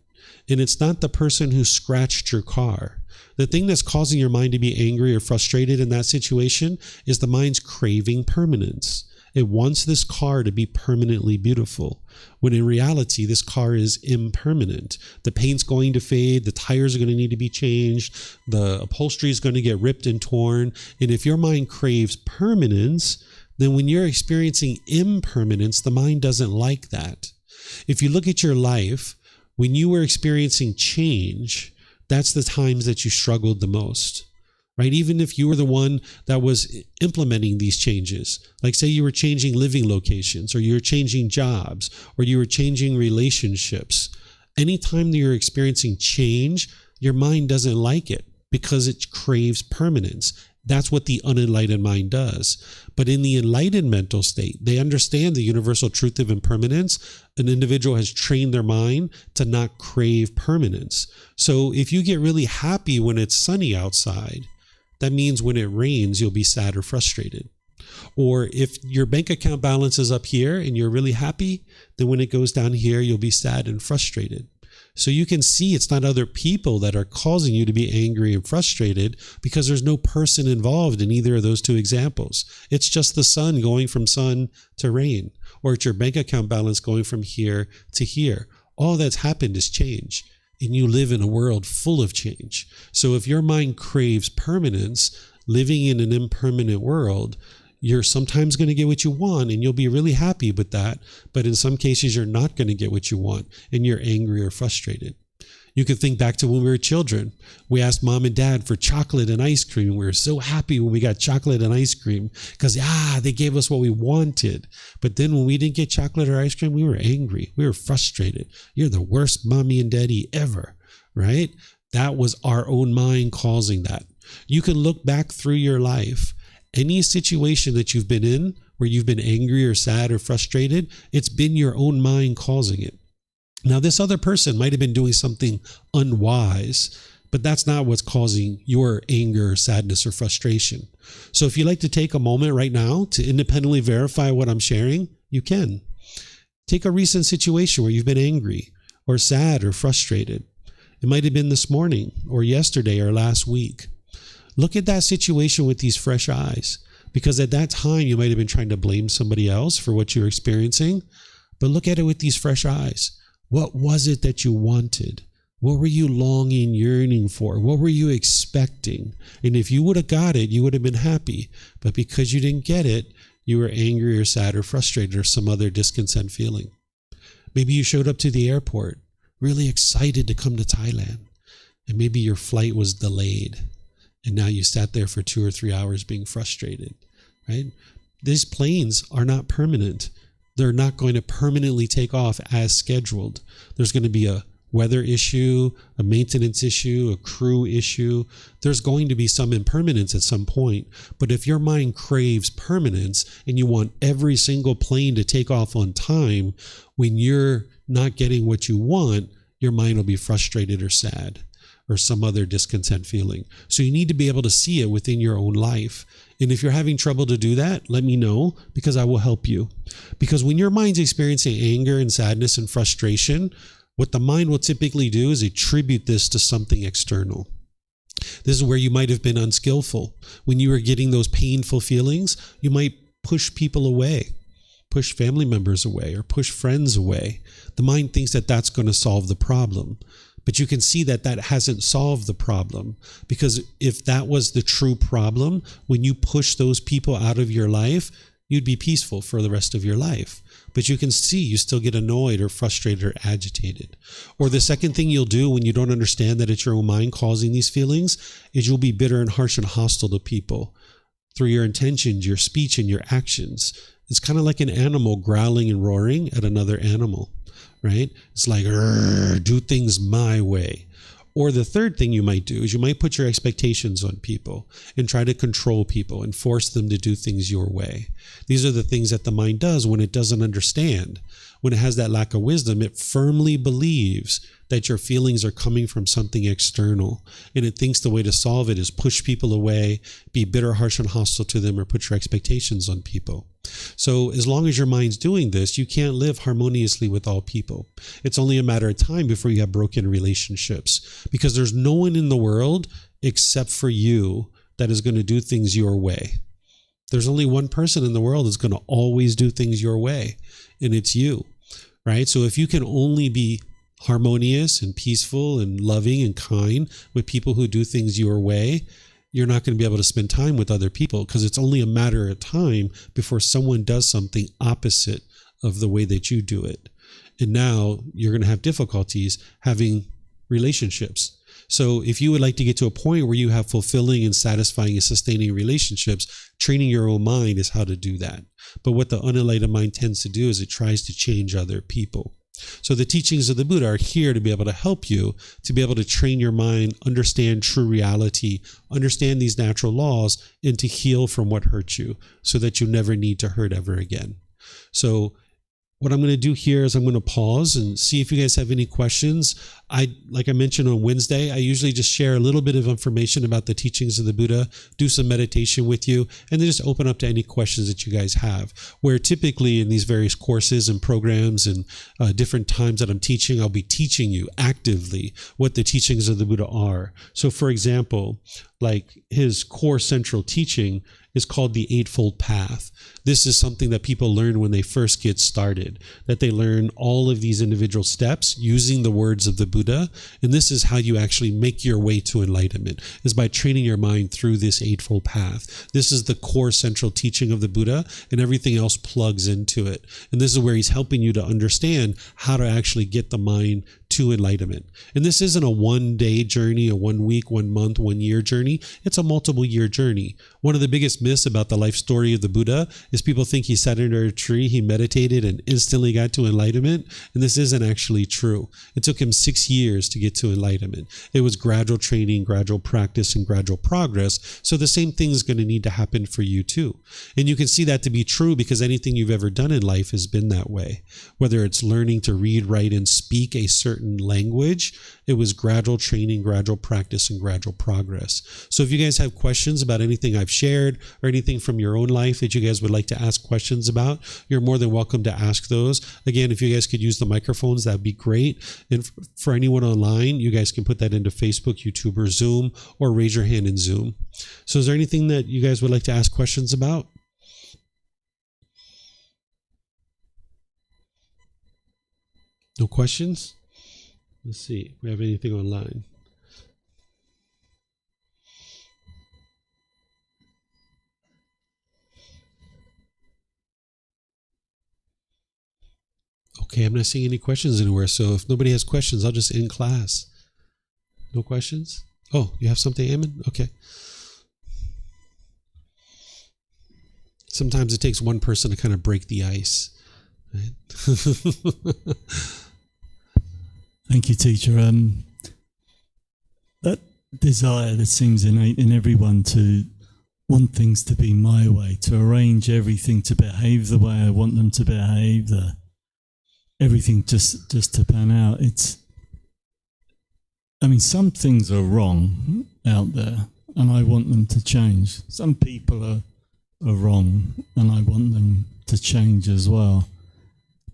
And it's not the person who scratched your car. The thing that's causing your mind to be angry or frustrated in that situation is the mind's craving permanence. It wants this car to be permanently beautiful, when in reality, this car is impermanent. The paint's going to fade, the tires are going to need to be changed, the upholstery is going to get ripped and torn. And if your mind craves permanence, then when you're experiencing impermanence, the mind doesn't like that. If you look at your life, when you were experiencing change, that's the times that you struggled the most. Right? Even if you were the one that was implementing these changes, like say you were changing living locations, or you were changing jobs, or you were changing relationships, anytime that you're experiencing change, your mind doesn't like it because it craves permanence. That's what the unenlightened mind does. But in the enlightened mental state, they understand the universal truth of impermanence. An individual has trained their mind to not crave permanence. So if you get really happy when it's sunny outside, that means when it rains, you'll be sad or frustrated. Or if your bank account balance is up here and you're really happy, then when it goes down here, you'll be sad and frustrated. So you can see it's not other people that are causing you to be angry and frustrated, because there's no person involved in either of those two examples. It's just the sun going from sun to rain, or it's your bank account balance going from here to here. All that's happened is change. And you live in a world full of change. So if your mind craves permanence, living in an impermanent world, you're sometimes going to get what you want and you'll be really happy with that. But in some cases, you're not going to get what you want and you're angry or frustrated. You can think back to when we were children. We asked mom and dad for chocolate and ice cream. We were so happy when we got chocolate and ice cream because, they gave us what we wanted. But then when we didn't get chocolate or ice cream, we were angry. We were frustrated. You're the worst mommy and daddy ever, right? That was our own mind causing that. You can look back through your life. Any situation that you've been in where you've been angry or sad or frustrated, it's been your own mind causing it. Now, this other person might have been doing something unwise, but that's not what's causing your anger, sadness, or frustration. So if you'd like to take a moment right now to independently verify what I'm sharing, you can. Take a recent situation where you've been angry or sad or frustrated. It might have been this morning or yesterday or last week. Look at that situation with these fresh eyes, because at that time you might have been trying to blame somebody else for what you're experiencing, but look at it with these fresh eyes. What was it that you wanted? What were you longing, yearning for? What were you expecting? And if you would have got it, you would have been happy. But because you didn't get it, you were angry or sad or frustrated or some other discontent feeling. Maybe you showed up to the airport, really excited to come to Thailand. And maybe your flight was delayed. And now you sat there for 2 or 3 hours being frustrated, right? These planes are not permanent. They're not going to permanently take off as scheduled. There's going to be a weather issue, a maintenance issue, a crew issue. There's going to be some impermanence at some point. But if your mind craves permanence and you want every single plane to take off on time, when you're not getting what you want, your mind will be frustrated or sad or some other discontent feeling. So you need to be able to see it within your own life. And if you're having trouble to do that, let me know, because I will help you. Because when your mind's experiencing anger and sadness and frustration, what the mind will typically do is attribute this to something external. This is where you might have been unskillful. When you were getting those painful feelings, you might push people away, push family members away, or push friends away. The mind thinks that that's going to solve the problem. But you can see that that hasn't solved the problem, because if that was the true problem, when you push those people out of your life, you'd be peaceful for the rest of your life. But you can see you still get annoyed or frustrated or agitated. Or the second thing you'll do when you don't understand that it's your own mind causing these feelings is you'll be bitter and harsh and hostile to people through your intentions, your speech, and your actions. It's kind of like an animal growling and roaring at another animal. Right? It's like, do things my way. Or the third thing you might do is you might put your expectations on people and try to control people and force them to do things your way. These are the things that the mind does when it doesn't understand. When it has that lack of wisdom, it firmly believes that your feelings are coming from something external. And it thinks the way to solve it is push people away, be bitter, harsh, and hostile to them, or put your expectations on people. So as long as your mind's doing this, you can't live harmoniously with all people. It's only a matter of time before you have broken relationships, because there's no one in the world except for you that is going to do things your way. There's only one person in the world that's going to always do things your way, and it's you, right? So if you can only be harmonious and peaceful and loving and kind with people who do things your way, you're not going to be able to spend time with other people, because it's only a matter of time before someone does something opposite of the way that you do it. And now you're going to have difficulties having relationships. So if you would like to get to a point where you have fulfilling and satisfying and sustaining relationships, training your own mind is how to do that. But what the unenlightened mind tends to do is it tries to change other people. So the teachings of the Buddha are here to be able to help you to be able to train your mind, understand true reality, understand these natural laws, and to heal from what hurt you so that you never need to hurt ever again. So what I'm going to do here is I'm going to pause and see if you guys have any questions. Like I mentioned on Wednesday, I usually just share a little bit of information about the teachings of the Buddha, do some meditation with you, and then just open up to any questions that you guys have. Where typically in these various courses and programs and different times that I'm teaching, I'll be teaching you actively what the teachings of the Buddha are. So for example, like his core central teaching is called the Eightfold Path. This is something that people learn when they first get started, that they learn all of these individual steps using the words of the Buddha. And this is how you actually make your way to enlightenment, is by training your mind through this Eightfold Path. This is the core central teaching of the Buddha, and everything else plugs into it. And this is where he's helping you to understand how to actually get the mind to enlightenment. And this isn't a one-day journey, a 1 week, 1 month, 1 year journey. It's a multiple year journey. One of the biggest myths about the life story of the Buddha is people think he sat under a tree, he meditated, and instantly got to enlightenment. And this isn't actually true. It took him 6 years to get to enlightenment. It was gradual training, gradual practice, and gradual progress. So the same thing is going to need to happen for you too. And you can see that to be true because anything you've ever done in life has been that way. Whether it's learning to read, write, and speak a certain language, it was gradual training, gradual practice, and gradual progress. So if you guys have questions about anything I've shared or anything from your own life that you guys would like to ask questions about, you're more than welcome to ask those. Again, if you guys could use the microphones, that'd be great. And for anyone online, you guys can put that into Facebook, YouTube, or Zoom, or raise your hand in Zoom. So is there anything that you guys would like to ask questions about? No questions? Let's see if we have anything online. Okay, I'm not seeing any questions anywhere, so if nobody has questions, I'll just end class. No questions? Oh, you have something, Eamon? Okay. Sometimes it takes one person to kind of break the ice. Right? Thank you, teacher. That desire that seems innate in everyone to want things to be my way, to arrange everything to behave the way I want them to behave, everything just to pan out. Some things are wrong out there, and I want them to change. Some people are wrong, and I want them to change as well.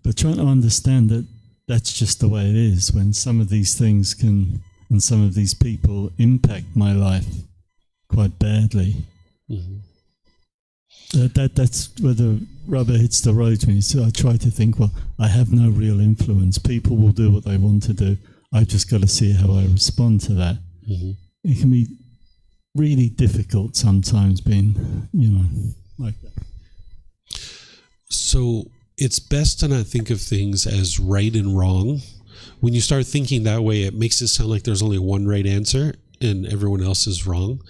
But trying to understand that that's just the way it is when some of these things can, and some of these people impact my life quite badly. Mm-hmm. That's where the rubber hits the road for me. So I try to think, well, I have no real influence. People will do what they want to do. I've just got to see how I respond to that. Mm-hmm. It can be really difficult sometimes being, like that. So it's best to not think of things as right and wrong. When you start thinking that way, it makes it sound like there's only one right answer and everyone else is wrong.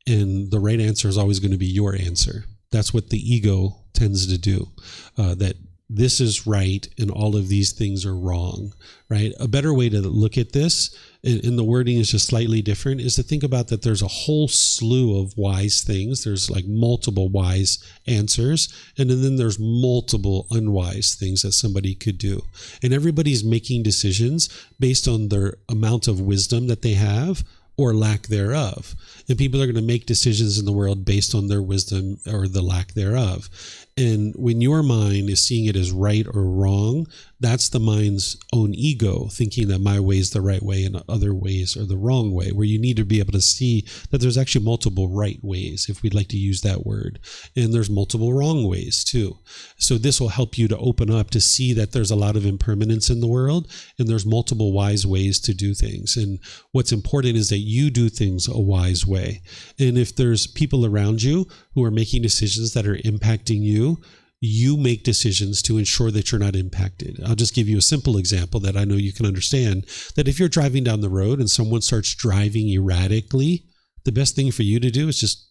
And the right answer is always going to be your answer. That's what the ego tends to do, that this is right and all of these things are wrong, right? A better way to look at this, and the wording is just slightly different, is to think about that there's a whole slew of wise things. There's like multiple wise answers, and then there's multiple unwise things that somebody could do. And everybody's making decisions based on their amount of wisdom that they have or lack thereof. and people are going to make decisions in the world based on their wisdom or the lack thereof. And when your mind is seeing it as right or wrong, that's the mind's own ego thinking that my way is the right way and other ways are the wrong way, where you need to be able to see that there's actually multiple right ways, if we'd like to use that word, and there's multiple wrong ways too. So this will help you to open up to see that there's a lot of impermanence in the world and there's multiple wise ways to do things. And what's important is that you do things a wise way. And if there's people around you who are making decisions that are impacting you, you make decisions to ensure that you're not impacted. I'll just give you a simple example that I know you can understand, that if you're driving down the road and someone starts driving erratically, the best thing for you to do is just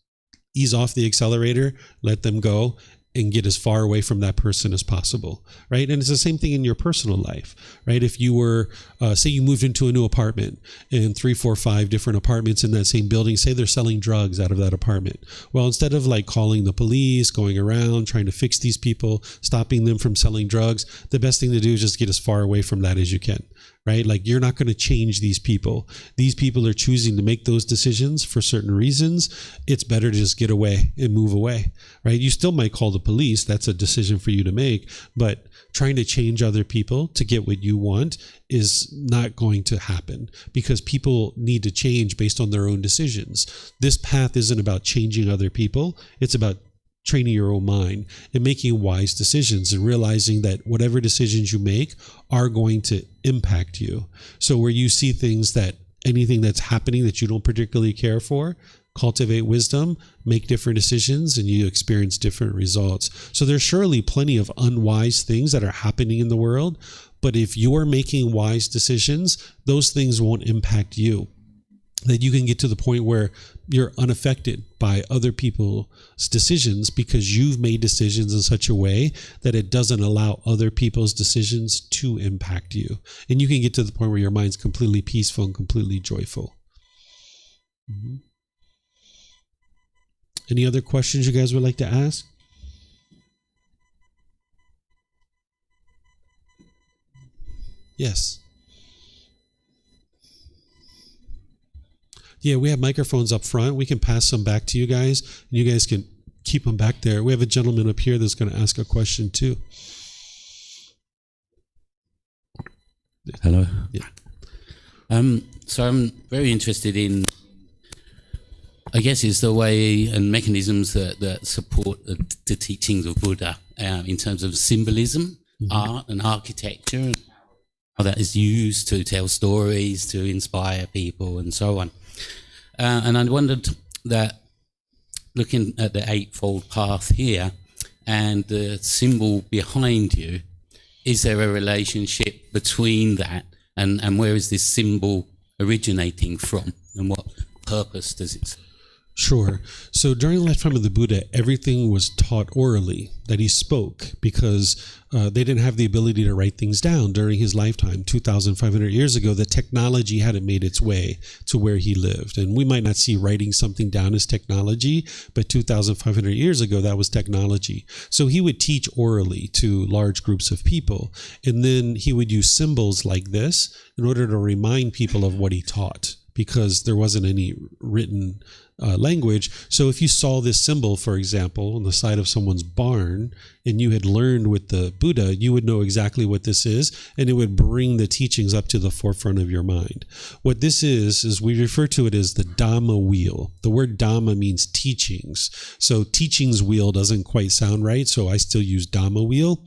ease off the accelerator, let them go, and get as far away from that person as possible, right? And it's the same thing in your personal life, right? If you were, say you moved into a new apartment and 3, 4, 5 different apartments in that same building, say they're selling drugs out of that apartment. Well, instead of like calling the police, going around, trying to fix these people, stopping them from selling drugs, the best thing to do is just get as far away from that as you can, right? Like you're not going to change these people. These people are choosing to make those decisions for certain reasons. It's better to just get away and move away, right? You still might call the police. That's a decision for you to make, but trying to change other people to get what you want is not going to happen, because people need to change based on their own decisions. This path isn't about changing other people. It's about training your own mind and making wise decisions and realizing that whatever decisions you make are going to impact you. So where you see things that anything that's happening that you don't particularly care for, cultivate wisdom, make different decisions, and you experience different results. So there's surely plenty of unwise things that are happening in the world, but if you're making wise decisions, those things won't impact you. That you can get to the point where you're unaffected by other people's decisions because you've made decisions in such a way that it doesn't allow other people's decisions to impact you. And you can get to the point where your mind's completely peaceful and completely joyful. Mm-hmm. Any other questions you guys would like to ask? Yes. Yeah, we have microphones up front. We can pass some back to you guys, and you guys can keep them back there. We have a gentleman up here that's going to ask a question too. Hello. Yeah. So I'm very interested in, I guess it's the way and mechanisms that support the teachings of Buddha in terms of symbolism, art and architecture, and how that is used to tell stories, to inspire people and so on. And I wondered that, looking at the Eightfold Path here and the symbol behind you, is there a relationship between that and where is this symbol originating from, and what purpose does it serve? Sure. So during the lifetime of the Buddha, everything was taught orally, that he spoke, because they didn't have the ability to write things down during his lifetime. 2,500 years ago, the technology hadn't made its way to where he lived. And we might not see writing something down as technology, but 2,500 years ago, that was technology. So he would teach orally to large groups of people. And then he would use symbols like this in order to remind people of what he taught, because there wasn't any written language. So if you saw this symbol, for example, on the side of someone's barn, and you had learned with the Buddha, you would know exactly what this is, and it would bring the teachings up to the forefront of your mind. What this is we refer to it as the Dhamma wheel. The word Dhamma means teachings. So teachings wheel doesn't quite sound right, so I still use Dhamma wheel.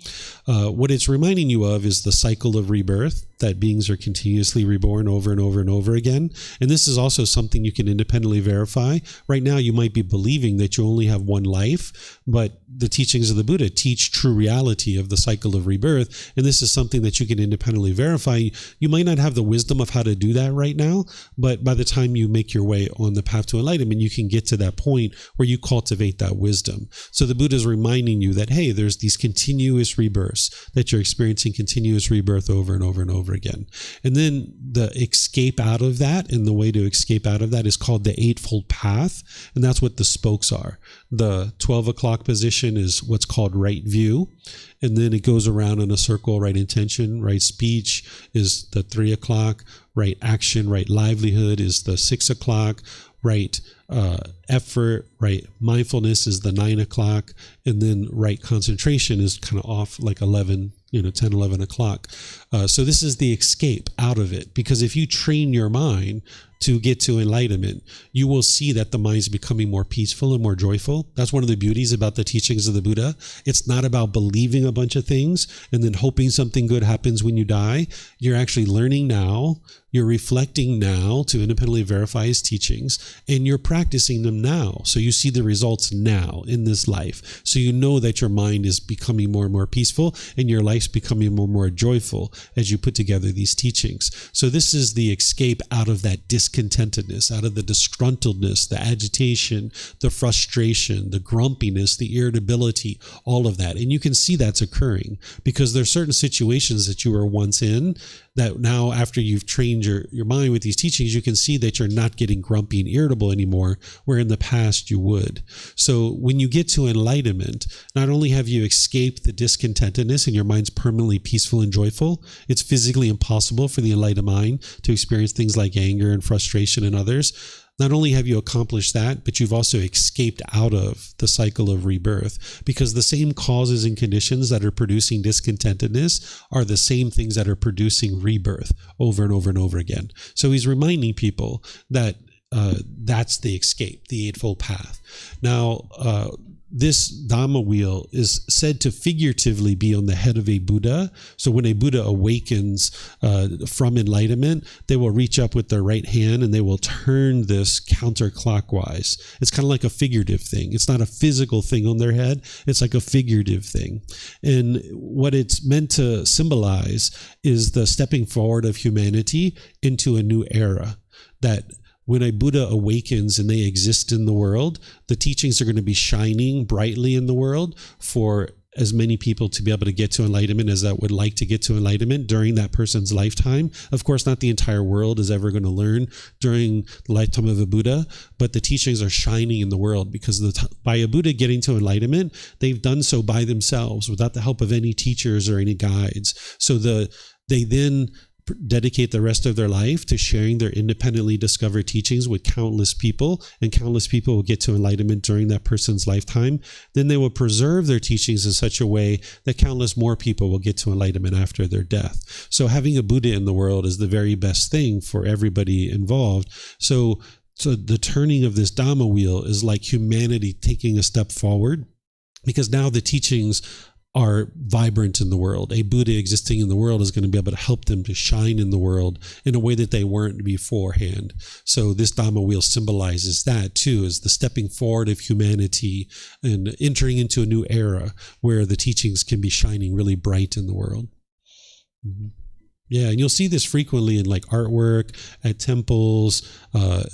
What it's reminding you of is the cycle of rebirth, that beings are continuously reborn over and over and over again. And this is also something you can independently verify. Right now, you might be believing that you only have one life, but the teachings of the Buddha teach true reality of the cycle of rebirth. And this is something that you can independently verify. You might not have the wisdom of how to do that right now, but by the time you make your way on the path to enlightenment, you can get to that point where you cultivate that wisdom. So the Buddha is reminding you that, hey, there's these continuous rebirths, that you're experiencing continuous rebirth over and over and over again. And then the escape out of that, and the way to escape out of that is called the Eightfold Path. And that's what the spokes are. The 12 o'clock position is what's called right view. And then it goes around in a circle. Right intention, right speech is the 3 o'clock. Right action, right livelihood is the 6 o'clock. Right effort, right mindfulness is the 9 o'clock, and then right concentration is kind of off like 11, 10, 11 o'clock. So this is the escape out of it, because if you train your mind to get to enlightenment, you will see that the mind's becoming more peaceful and more joyful. That's one of the beauties about the teachings of the Buddha. It's not about believing a bunch of things and then hoping something good happens when you die. You're actually learning now. You're reflecting now to independently verify his teachings, and you're practicing them now. So you see the results now in this life. So you know that your mind is becoming more and more peaceful, and your life's becoming more and more joyful as you put together these teachings. So this is the escape out of that discontentedness, out of the disgruntledness, the agitation, the frustration, the grumpiness, the irritability, all of that. And you can see that's occurring because there are certain situations that you were once in that now, after you've trained your mind with these teachings, you can see that you're not getting grumpy and irritable anymore, where in the past you would. So when you get to enlightenment, not only have you escaped the discontentedness and your mind's permanently peaceful and joyful, it's physically impossible for the enlightened mind to experience things like anger and frustration in others. Not only have you accomplished that, but you've also escaped out of the cycle of rebirth, because the same causes and conditions that are producing discontentedness are the same things that are producing rebirth over and over and over again. So he's reminding people that that's the escape, the Eightfold Path. Now, this Dhamma wheel is said to figuratively be on the head of a Buddha. So when a Buddha awakens from enlightenment, they will reach up with their right hand and they will turn this counterclockwise. It's kind of like a figurative thing. It's not a physical thing on their head. It's like a figurative thing. And what it's meant to symbolize is the stepping forward of humanity into a new era. That when a Buddha awakens and they exist in the world, the teachings are going to be shining brightly in the world for as many people to be able to get to enlightenment as that would like to get to enlightenment during that person's lifetime. Of course, not the entire world is ever going to learn during the lifetime of a Buddha, but the teachings are shining in the world because by a Buddha getting to enlightenment, they've done so by themselves without the help of any teachers or any guides. So they then dedicate the rest of their life to sharing their independently discovered teachings with countless people, and countless people will get to enlightenment during that person's lifetime. Then they will preserve their teachings in such a way that countless more people will get to enlightenment after their death. So having a Buddha in the world is the very best thing for everybody involved. So the turning of this Dhamma wheel is like humanity taking a step forward, because now the teachings are vibrant in the world. A Buddha existing in the world is going to be able to help them to shine in the world in a way that they weren't beforehand. So this Dhamma wheel symbolizes that too, as the stepping forward of humanity and entering into a new era where the teachings can be shining really bright in the world. Mm-hmm. Yeah, and you'll see this frequently in like artwork, at temples,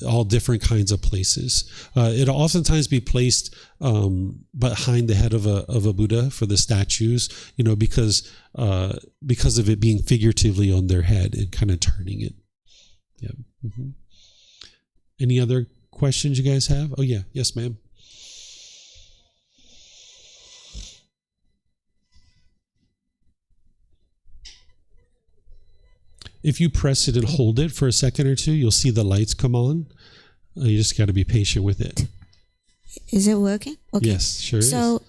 all different kinds of places. It'll oftentimes be placed behind the head of a Buddha for the statues, because of it being figuratively on their head and kind of turning it. Yeah. Mm-hmm. Any other questions you guys have? Oh yeah, yes, ma'am. If you press it and hold it for a second or two, you'll see the lights come on. You just got to be patient with it. Is it working? Okay. Yes, sure is. So,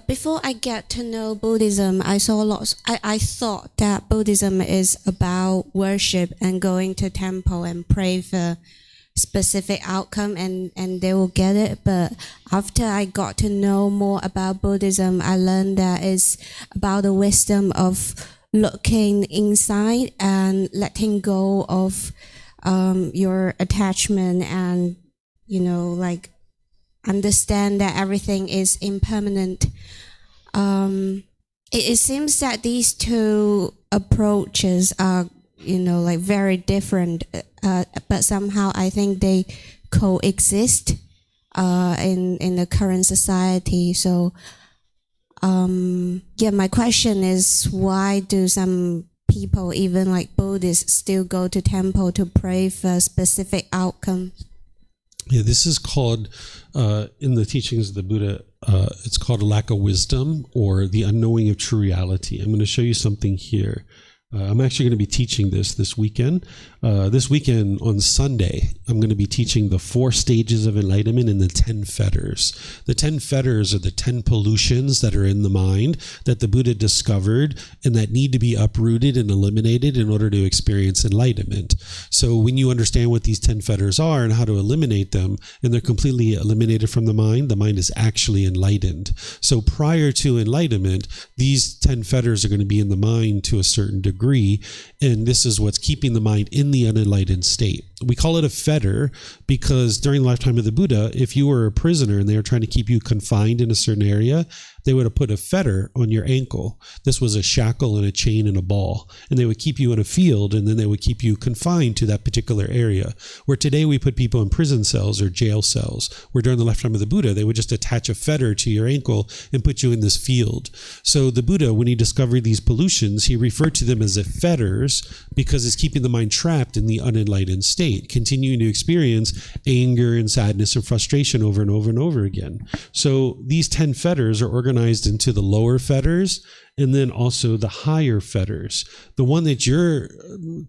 before I get to know Buddhism, I thought that Buddhism is about worship and going to temple and pray for specific outcome and they will get it. But after I got to know more about Buddhism, I learned that it's about the wisdom of looking inside and letting go of your attachment and understand that everything is impermanent. It seems that these two approaches are very different, but somehow I think they coexist in the current society. So my question is, why do some people, even like Buddhists, still go to temple to pray for specific outcomes? Yeah, this is called, in the teachings of the Buddha, it's called a lack of wisdom or the unknowing of true reality. I'm going to show you something here I'm actually going to be teaching this weekend. This weekend on Sunday, I'm going to be teaching the 4 stages of enlightenment and the 10 fetters. The 10 fetters are the 10 pollutions that are in the mind that the Buddha discovered and that need to be uprooted and eliminated in order to experience enlightenment. So when you understand what these 10 fetters are and how to eliminate them, and they're completely eliminated from the mind is actually enlightened. So prior to enlightenment, these 10 fetters are going to be in the mind to a certain degree. And this is what's keeping the mind in the unenlightened state. We call it a fetter because during the lifetime of the Buddha, if you were a prisoner and they were trying to keep you confined in a certain area, they would have put a fetter on your ankle. This was a shackle and a chain and a ball. And they would keep you in a field, and then they would keep you confined to that particular area. Where today we put people in prison cells or jail cells, where during the lifetime of the Buddha, they would just attach a fetter to your ankle and put you in this field. So the Buddha, when he discovered these pollutions, he referred to them as the fetters because it's keeping the mind trapped in the unenlightened state, continuing to experience anger and sadness and frustration over and over and over again. So these 10 fetters are organized into the lower fetters and then also the higher fetters. The one that you're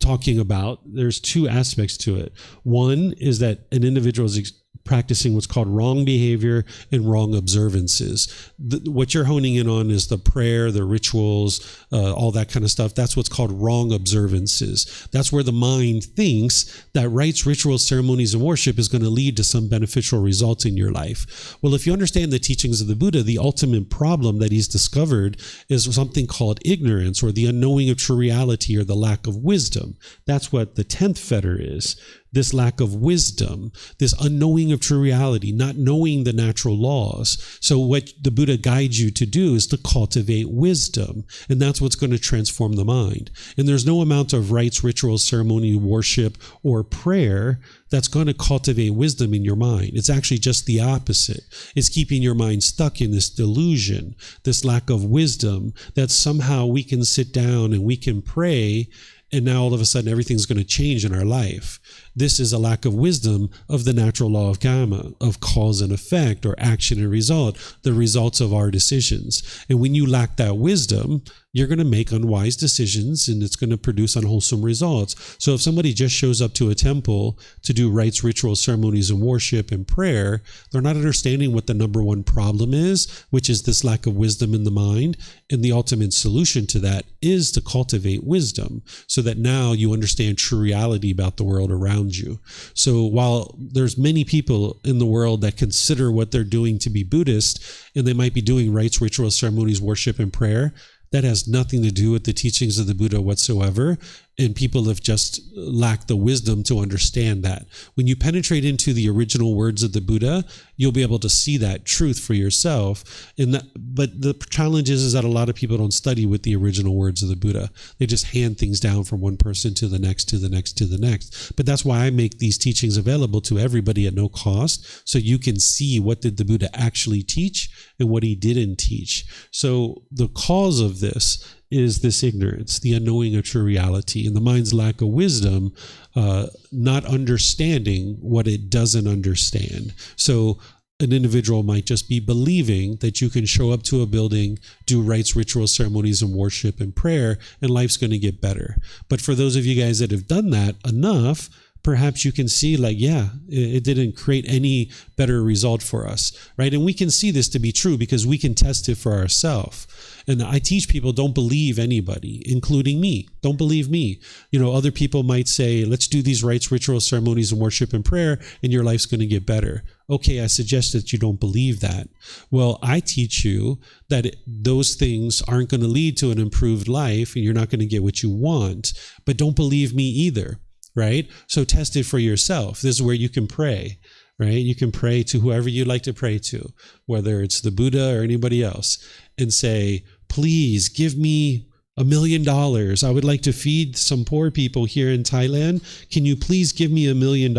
talking about, there's 2 aspects to it. One is that an individual is practicing what's called wrong behavior and wrong observances. What you're honing in on is the prayer, the rituals, all that kind of stuff. That's what's called wrong observances. That's where the mind thinks that rites, rituals, ceremonies, and worship is going to lead to some beneficial results in your life. Well, if you understand the teachings of the Buddha, the ultimate problem that he's discovered is something called ignorance, or the unknowing of true reality, or the lack of wisdom. That's what the 10th fetter is. This lack of wisdom, this unknowing of true reality, not knowing the natural laws. So what the Buddha guides you to do is to cultivate wisdom. And that's what's going to transform the mind. And there's no amount of rites, rituals, ceremony, worship, or prayer that's going to cultivate wisdom in your mind. It's actually just the opposite. It's keeping your mind stuck in this delusion, this lack of wisdom, that somehow we can sit down and we can pray and now all of a sudden everything's going to change in our life. This is a lack of wisdom of the natural law of karma, of cause and effect, or action and result, the results of our decisions. And when you lack that wisdom, you're going to make unwise decisions and it's going to produce unwholesome results. So if somebody just shows up to a temple to do rites, rituals, ceremonies, and worship and prayer, they're not understanding what the number one problem is, which is this lack of wisdom in the mind. And the ultimate solution to that is to cultivate wisdom so that now you understand true reality about the world around you. So while there's many people in the world that consider what they're doing to be Buddhist, and they might be doing rites, rituals, ceremonies, worship, and prayer, that has nothing to do with the teachings of the Buddha whatsoever. And people have just lacked the wisdom to understand that. When you penetrate into the original words of the Buddha, you'll be able to see that truth for yourself. But the challenge is that a lot of people don't study with the original words of the Buddha. They just hand things down from one person to the next, to the next, to the next. But that's why I make these teachings available to everybody at no cost, so you can see what did the Buddha actually teach and what he didn't teach. So the cause of this is this ignorance, the unknowing of true reality, and the mind's lack of wisdom, not understanding what it doesn't understand. So an individual might just be believing that you can show up to a building, do rites, rituals, ceremonies, and worship and prayer, and life's going to get better. But for those of you guys that have done that enough, perhaps you can see it didn't create any better result for us, right? And we can see this to be true because we can test it for ourselves. And I teach people, don't believe anybody, including me. Don't believe me. Other people might say, let's do these rites, rituals, ceremonies, and worship and prayer, and your life's going to get better. Okay, I suggest that you don't believe that. Well, I teach you that those things aren't going to lead to an improved life, and you're not going to get what you want. But don't believe me either. Right? So test it for yourself. This is where you can pray, right? You can pray to whoever you'd like to pray to, whether it's the Buddha or anybody else, and say, please give me $1 million. I would like to feed some poor people here in Thailand. Can you please give me $1 million?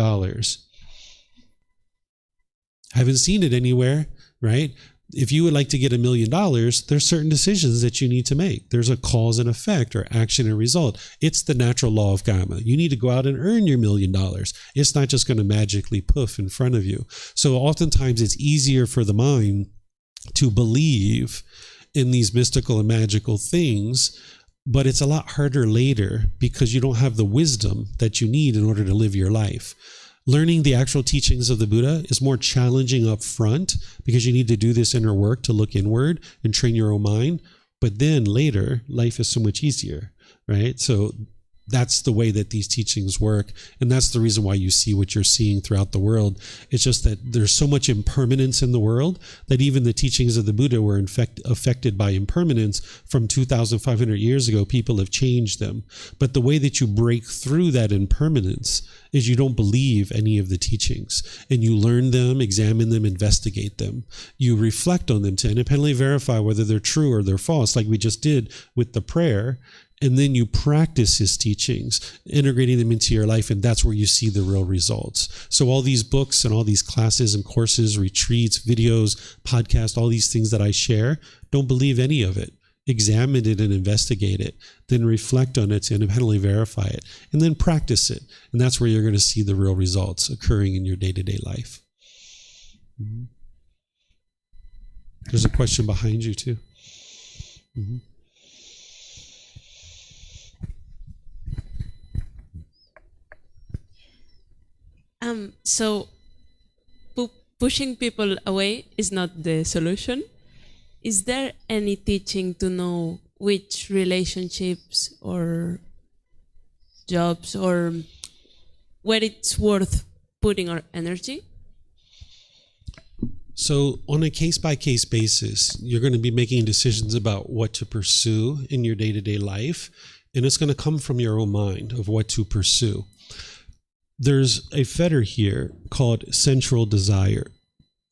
Haven't seen it anywhere, right? If you would like to get $1 million, there's certain decisions that you need to make. There's a cause and effect, or action and result. It's the natural law of karma. You need to go out and earn your $1 million. It's not just going to magically poof in front of you. So oftentimes it's easier for the mind to believe in these mystical and magical things but it's a lot harder later because you don't have the wisdom that you need in order to live your life. Learning the actual teachings of the Buddha is more challenging up front because you need to do this inner work to look inward and train your own mind. But then later, life is so much easier, right? So that's the way that these teachings work. And that's the reason why you see what you're seeing throughout the world. It's just that there's so much impermanence in the world that even the teachings of the Buddha were affected by impermanence from 2,500 years ago. People have changed them. But the way that you break through that impermanence is you don't believe any of the teachings, and you learn them, examine them, investigate them. You reflect on them to independently verify whether they're true or they're false, like we just did with the prayer. And then you practice his teachings, integrating them into your life, and that's where you see the real results. So all these books and all these classes and courses, retreats, videos, podcasts, all these things that I share, don't believe any of it. Examine it and investigate it, then reflect on it to independently verify it, and then practice it. And that's where you're going to see the real results occurring in your day-to-day life. Mm-hmm. There's a question behind you too. Mm-hmm. So pushing people away is not the solution. Is there any teaching to know which relationships or jobs or where it's worth putting our energy? So on a case-by-case basis, you're going to be making decisions about what to pursue in your day-to-day life, and it's going to come from your own mind of what to pursue. There's a fetter here called central desire.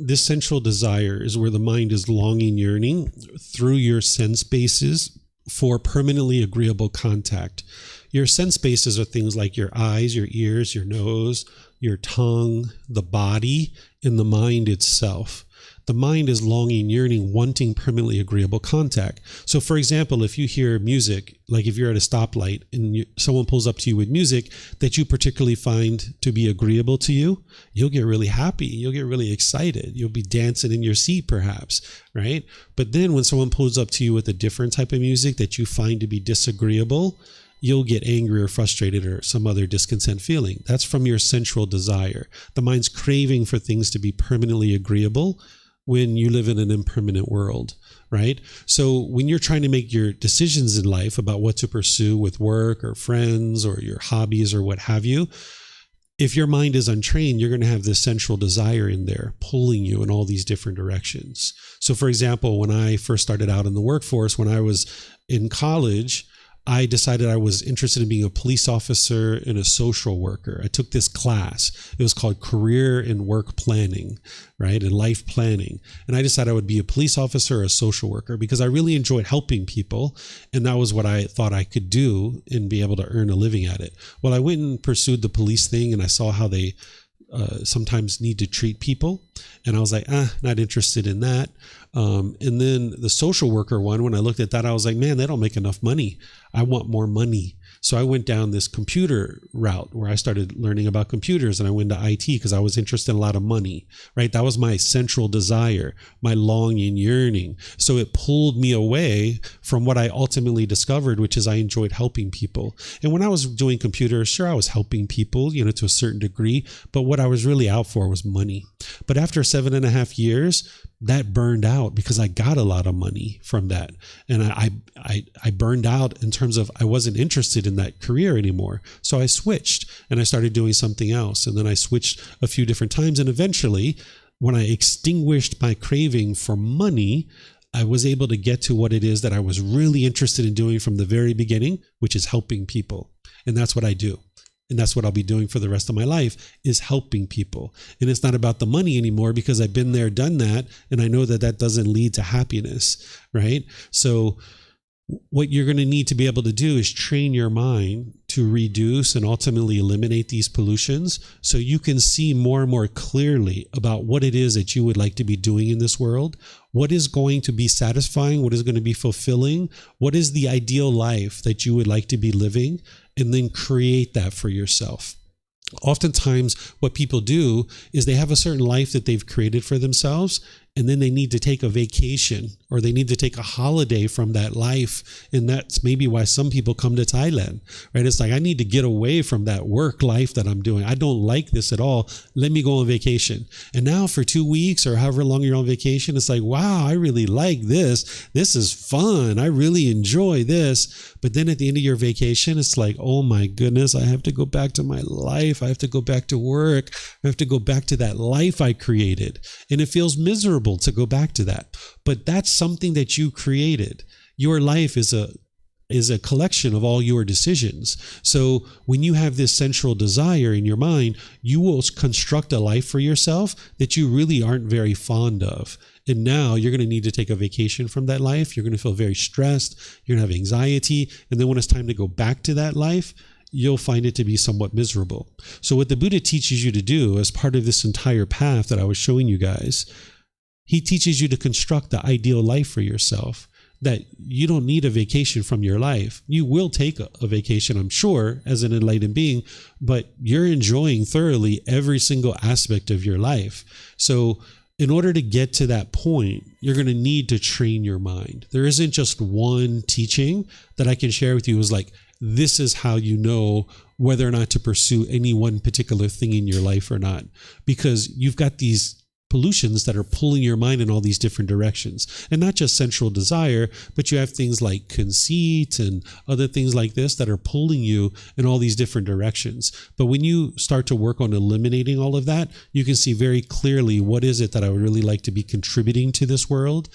This central desire is where the mind is longing, yearning through your sense bases for permanently agreeable contact. Your sense bases are things like your eyes, your ears, your nose, your tongue, the body, and the mind itself. The mind is longing, yearning, wanting permanently agreeable contact. So for example, if you hear music, like if you're at a stoplight and someone pulls up to you with music that you particularly find to be agreeable to you, you'll get really happy. You'll get really excited. You'll be dancing in your seat perhaps, right? But then when someone pulls up to you with a different type of music that you find to be disagreeable, you'll get angry or frustrated or some other discontent feeling. That's from your central desire. The mind's craving for things to be permanently agreeable when you live in an impermanent world, right? So when you're trying to make your decisions in life about what to pursue with work or friends or your hobbies or what have you, if your mind is untrained, you're going to have this central desire in there pulling you in all these different directions. So for example, when I first started out in the workforce, when I was in college, I decided I was interested in being a police officer and a social worker. I took this class. It was called Career and Work Planning, right? And Life Planning. And I decided I would be a police officer or a social worker because I really enjoyed helping people. And that was what I thought I could do and be able to earn a living at it. Well, I went and pursued the police thing and I saw how they sometimes need to treat people. And I was like, not interested in that. And then the social worker one, when I looked at that, I was like, man, they don't make enough money. I want more money. So I went down this computer route where I started learning about computers and I went to IT because I was interested in a lot of money, right? That was my central desire, my longing, yearning. So it pulled me away from what I ultimately discovered, which is I enjoyed helping people. And when I was doing computers, sure, I was helping people, to a certain degree, but what I was really out for was money. But after 7.5 years, that burned out because I got a lot of money from that. And I burned out in terms of I wasn't interested in that career anymore. So I switched and I started doing something else. And then I switched a few different times. And eventually, when I extinguished my craving for money, I was able to get to what it is that I was really interested in doing from the very beginning, which is helping people. And that's what I do. And that's what I'll be doing for the rest of my life, is helping people. And it's not about the money anymore because I've been there, done that. And I know that that doesn't lead to happiness, right? So what you're going to need to be able to do is train your mind to reduce and ultimately eliminate these pollutions so you can see more and more clearly about what it is that you would like to be doing in this world, what is going to be satisfying, what is going to be fulfilling, what is the ideal life that you would like to be living, and then create that for yourself. Oftentimes, what people do is they have a certain life that they've created for themselves, and then they need to take a vacation or they need to take a holiday from that life. And that's maybe why some people come to Thailand, right? It's like, I need to get away from that work life that I'm doing. I don't like this at all. Let me go on vacation. And now for 2 weeks or however long you're on vacation, it's like, wow, I really like this. This is fun. I really enjoy this. But then at the end of your vacation, it's like, oh my goodness, I have to go back to my life. I have to go back to work. I have to go back to that life I created. And it feels miserable to go back to that. But that's something that you created. Your life is a collection of all your decisions. So when you have this central desire in your mind, you will construct a life for yourself that you really aren't very fond of. And now you're going to need to take a vacation from that life. You're going to feel very stressed. You're going to have anxiety. And then when it's time to go back to that life, you'll find it to be somewhat miserable. So what the Buddha teaches you to do as part of this entire path that I was showing you guys, he teaches you to construct the ideal life for yourself, that you don't need a vacation from your life. You will take a vacation, I'm sure, as an enlightened being, but you're enjoying thoroughly every single aspect of your life. So in order to get to that point, you're going to need to train your mind. There isn't just one teaching that I can share with you as like, this is how you know whether or not to pursue any one particular thing in your life or not, because you've got these pollutions that are pulling your mind in all these different directions, and not just sensual desire, but you have things like conceit and other things like this that are pulling you in all these different directions. But when you start to work on eliminating all of that, you can see very clearly, what is it that I would really like to be contributing to this world?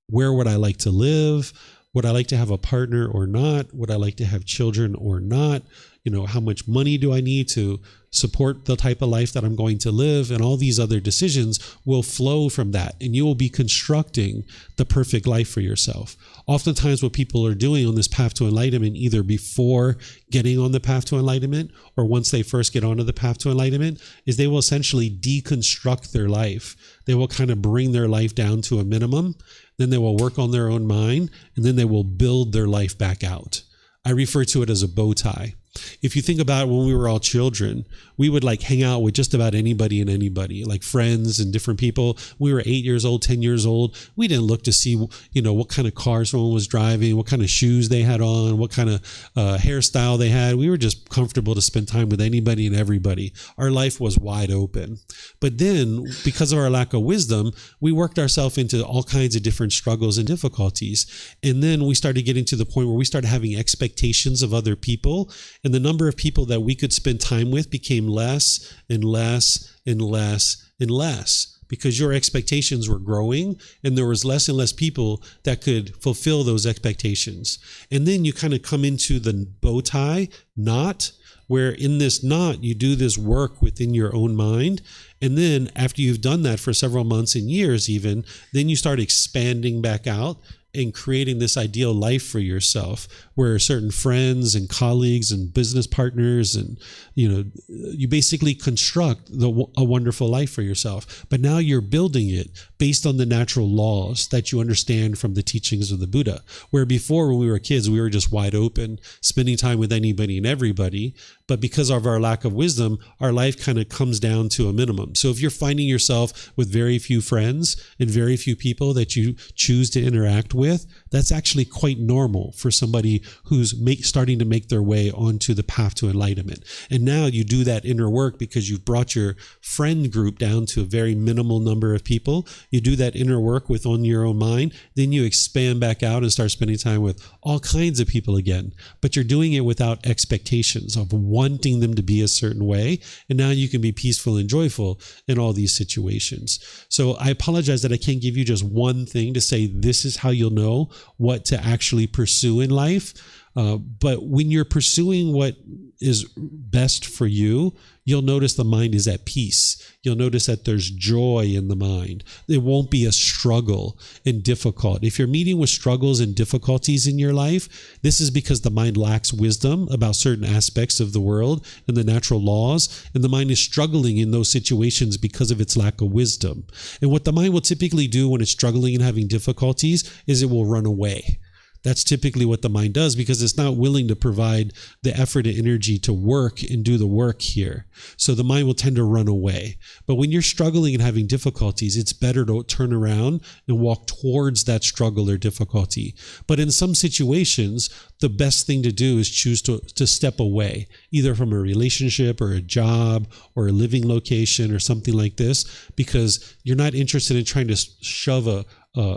Where would I like to live? Would I like to have a partner or not? Would I like to have children or not? You know, how much money do I need to support the type of life that I'm going to live? And all these other decisions will flow from that. And you will be constructing the perfect life for yourself. Oftentimes what people are doing on this path to enlightenment, either before getting on the path to enlightenment or once they first get onto the path to enlightenment, is they will essentially deconstruct their life. They will kind of bring their life down to a minimum. Then they will work on their own mind, and then they will build their life back out. I refer to it as a bow tie. If you think about when we were all children, we would like hang out with just about anybody and anybody, like friends and different people. We were 8 years old, 10 years old. We didn't look to see, you know, what kind of car someone was driving, what kind of shoes they had on, what kind of hairstyle they had. We were just comfortable to spend time with anybody and everybody. Our life was wide open. But then, because of our lack of wisdom, we worked ourselves into all kinds of different struggles and difficulties. And then we started getting to the point where we started having expectations of other people. And the number of people that we could spend time with became less and less and less and less, because your expectations were growing and there was less and less people that could fulfill those expectations. And then you kind of come into the bow tie knot, where in this knot, you do this work within your own mind. And then after you've done that for several months and years even, then you start expanding back out and creating this ideal life for yourself, where certain friends and colleagues and business partners and, you know, you basically construct a wonderful life for yourself. But now you're building it based on the natural laws that you understand from the teachings of the Buddha, where before, when we were kids, we were just wide open, spending time with anybody and everybody. But because of our lack of wisdom, our life kind of comes down to a minimum. So if you're finding yourself with very few friends and very few people that you choose to interact with, that's actually quite normal for somebody who's starting to make their way onto the path to enlightenment. And now you do that inner work because you've brought your friend group down to a very minimal number of people. You do that inner work within your own mind. Then you expand back out and start spending time with all kinds of people again. But you're doing it without expectations of wanting them to be a certain way. And now you can be peaceful and joyful in all these situations. So I apologize that I can't give you just one thing to say this is how you'll know what to actually pursue in life. But when you're pursuing what is best for you, you'll notice the mind is at peace. You'll notice that there's joy in the mind. It won't be a struggle and difficult. If you're meeting with struggles and difficulties in your life, this is because the mind lacks wisdom about certain aspects of the world and the natural laws, and the mind is struggling in those situations because of its lack of wisdom. And what the mind will typically do when it's struggling and having difficulties is it will run away. That's typically what the mind does, because it's not willing to provide the effort and energy to work and do the work here. So the mind will tend to run away. But when you're struggling and having difficulties, it's better to turn around and walk towards that struggle or difficulty. But in some situations, the best thing to do is choose to step away, either from a relationship or a job or a living location or something like this, because you're not interested in trying to shove a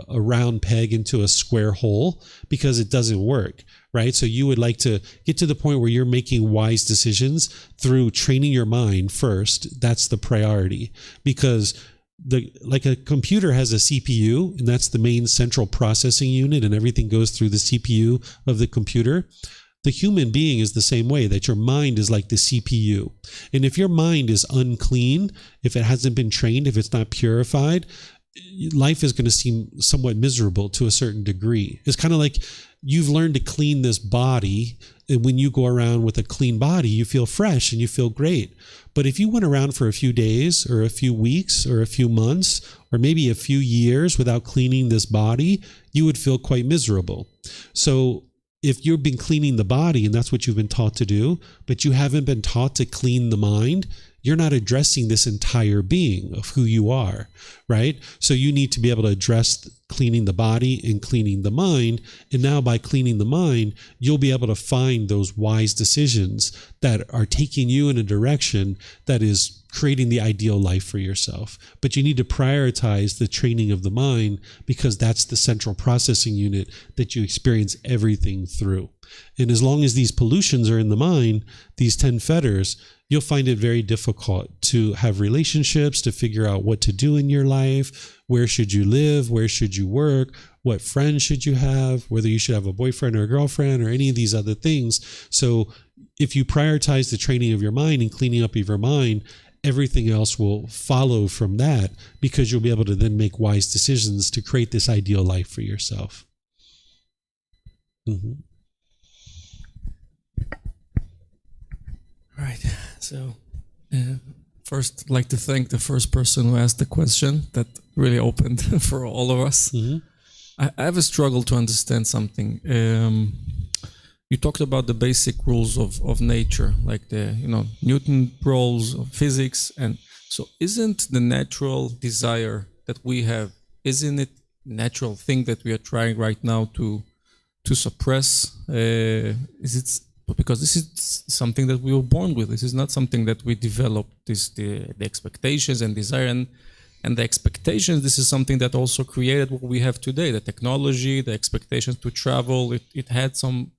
round peg into a square hole, because it doesn't work, right? So you would like to get to the point where you're making wise decisions through training your mind first. That's the priority, because like a computer has a CPU, and that's the main central processing unit, and everything goes through the CPU of the computer. The human being is the same way, that your mind is like the CPU. And if your mind is unclean, if it hasn't been trained, if it's not purified, life is going to seem somewhat miserable to a certain degree. It's kind of like you've learned to clean this body, and when you go around with a clean body, you feel fresh and you feel great. But if you went around for a few days or a few weeks or a few months or maybe a few years without cleaning this body, you would feel quite miserable. So if you've been cleaning the body and that's what you've been taught to do, but you haven't been taught to clean the mind, you're not addressing this entire being of who you are, right? So you need to be able to address cleaning the body and cleaning the mind. And now by cleaning the mind, you'll be able to find those wise decisions that are taking you in a direction that is creating the ideal life for yourself. But you need to prioritize the training of the mind, because that's the central processing unit that you experience everything through. And as long as these pollutions are in the mind, these 10 fetters, you'll find it very difficult to have relationships, to figure out what to do in your life, where should you live, where should you work, what friends should you have, whether you should have a boyfriend or a girlfriend or any of these other things. So if you prioritize the training of your mind and cleaning up of your mind, everything else will follow from that, because you'll be able to then make wise decisions to create this ideal life for yourself. Mm-hmm. Right. So, first, I'd like to thank the first person who asked the question. That really opened for all of us. Mm-hmm. I have a struggle to understand something. You talked about the basic rules of nature, like the Newton rules of physics, and so isn't the natural desire that we have, isn't it natural thing that we are trying right now to suppress? Is it? Because this is something that we were born with. This is not something that we developed. The expectations and desire and the expectations. This is something that also created what we have today. The technology, the expectations to travel. It had some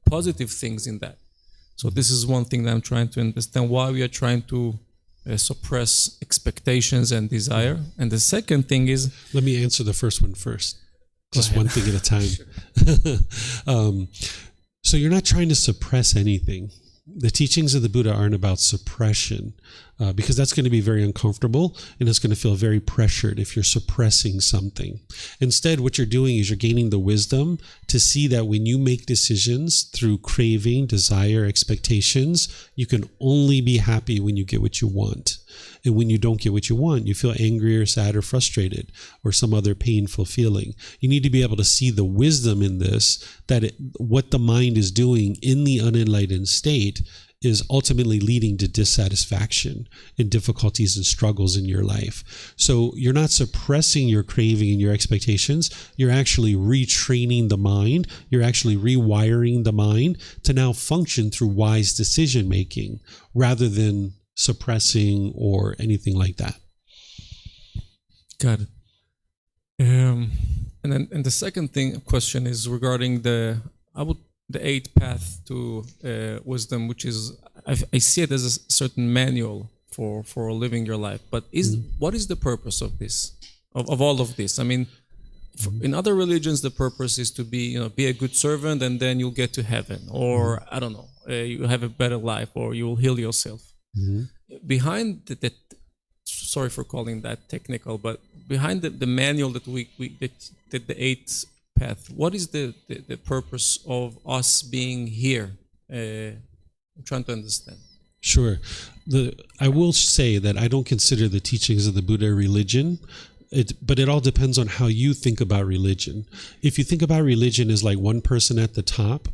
positive things in that. So this is one thing that I'm trying to understand, why we are trying to suppress expectations and desire. And the second thing is, let me answer the first one first. Just one thing at a time. So you're not trying to suppress anything. The teachings of the Buddha aren't about suppression, because that's going to be very uncomfortable, and it's going to feel very pressured if you're suppressing something. Instead, what you're doing is you're gaining the wisdom to see that when you make decisions through craving, desire, expectations, you can only be happy when you get what you want. And when you don't get what you want, you feel angry or sad or frustrated or some other painful feeling. You need to be able to see the wisdom in this, that what the mind is doing in the unenlightened state is ultimately leading to dissatisfaction and difficulties and struggles in your life. So you're not suppressing your craving and your expectations. You're actually retraining the mind. You're actually rewiring the mind to now function through wise decision making rather than suppressing or anything like that. Got it. And the second question is regarding the eighth path to wisdom, which is I see it as a certain manual for living your life. But what is the purpose of this, of all of this? I mean, in other religions, the purpose is to be a good servant, and then you'll get to heaven, or I don't know, you have a better life, or you will heal yourself. Mm-hmm. Behind that, sorry for calling that technical, but behind the manual that that the eighth path, what is the purpose of us being here? I'm trying to understand. Sure. I will say that I don't consider the teachings of the Buddha religion. But it all depends on how you think about religion. If you think about religion as like one person at the top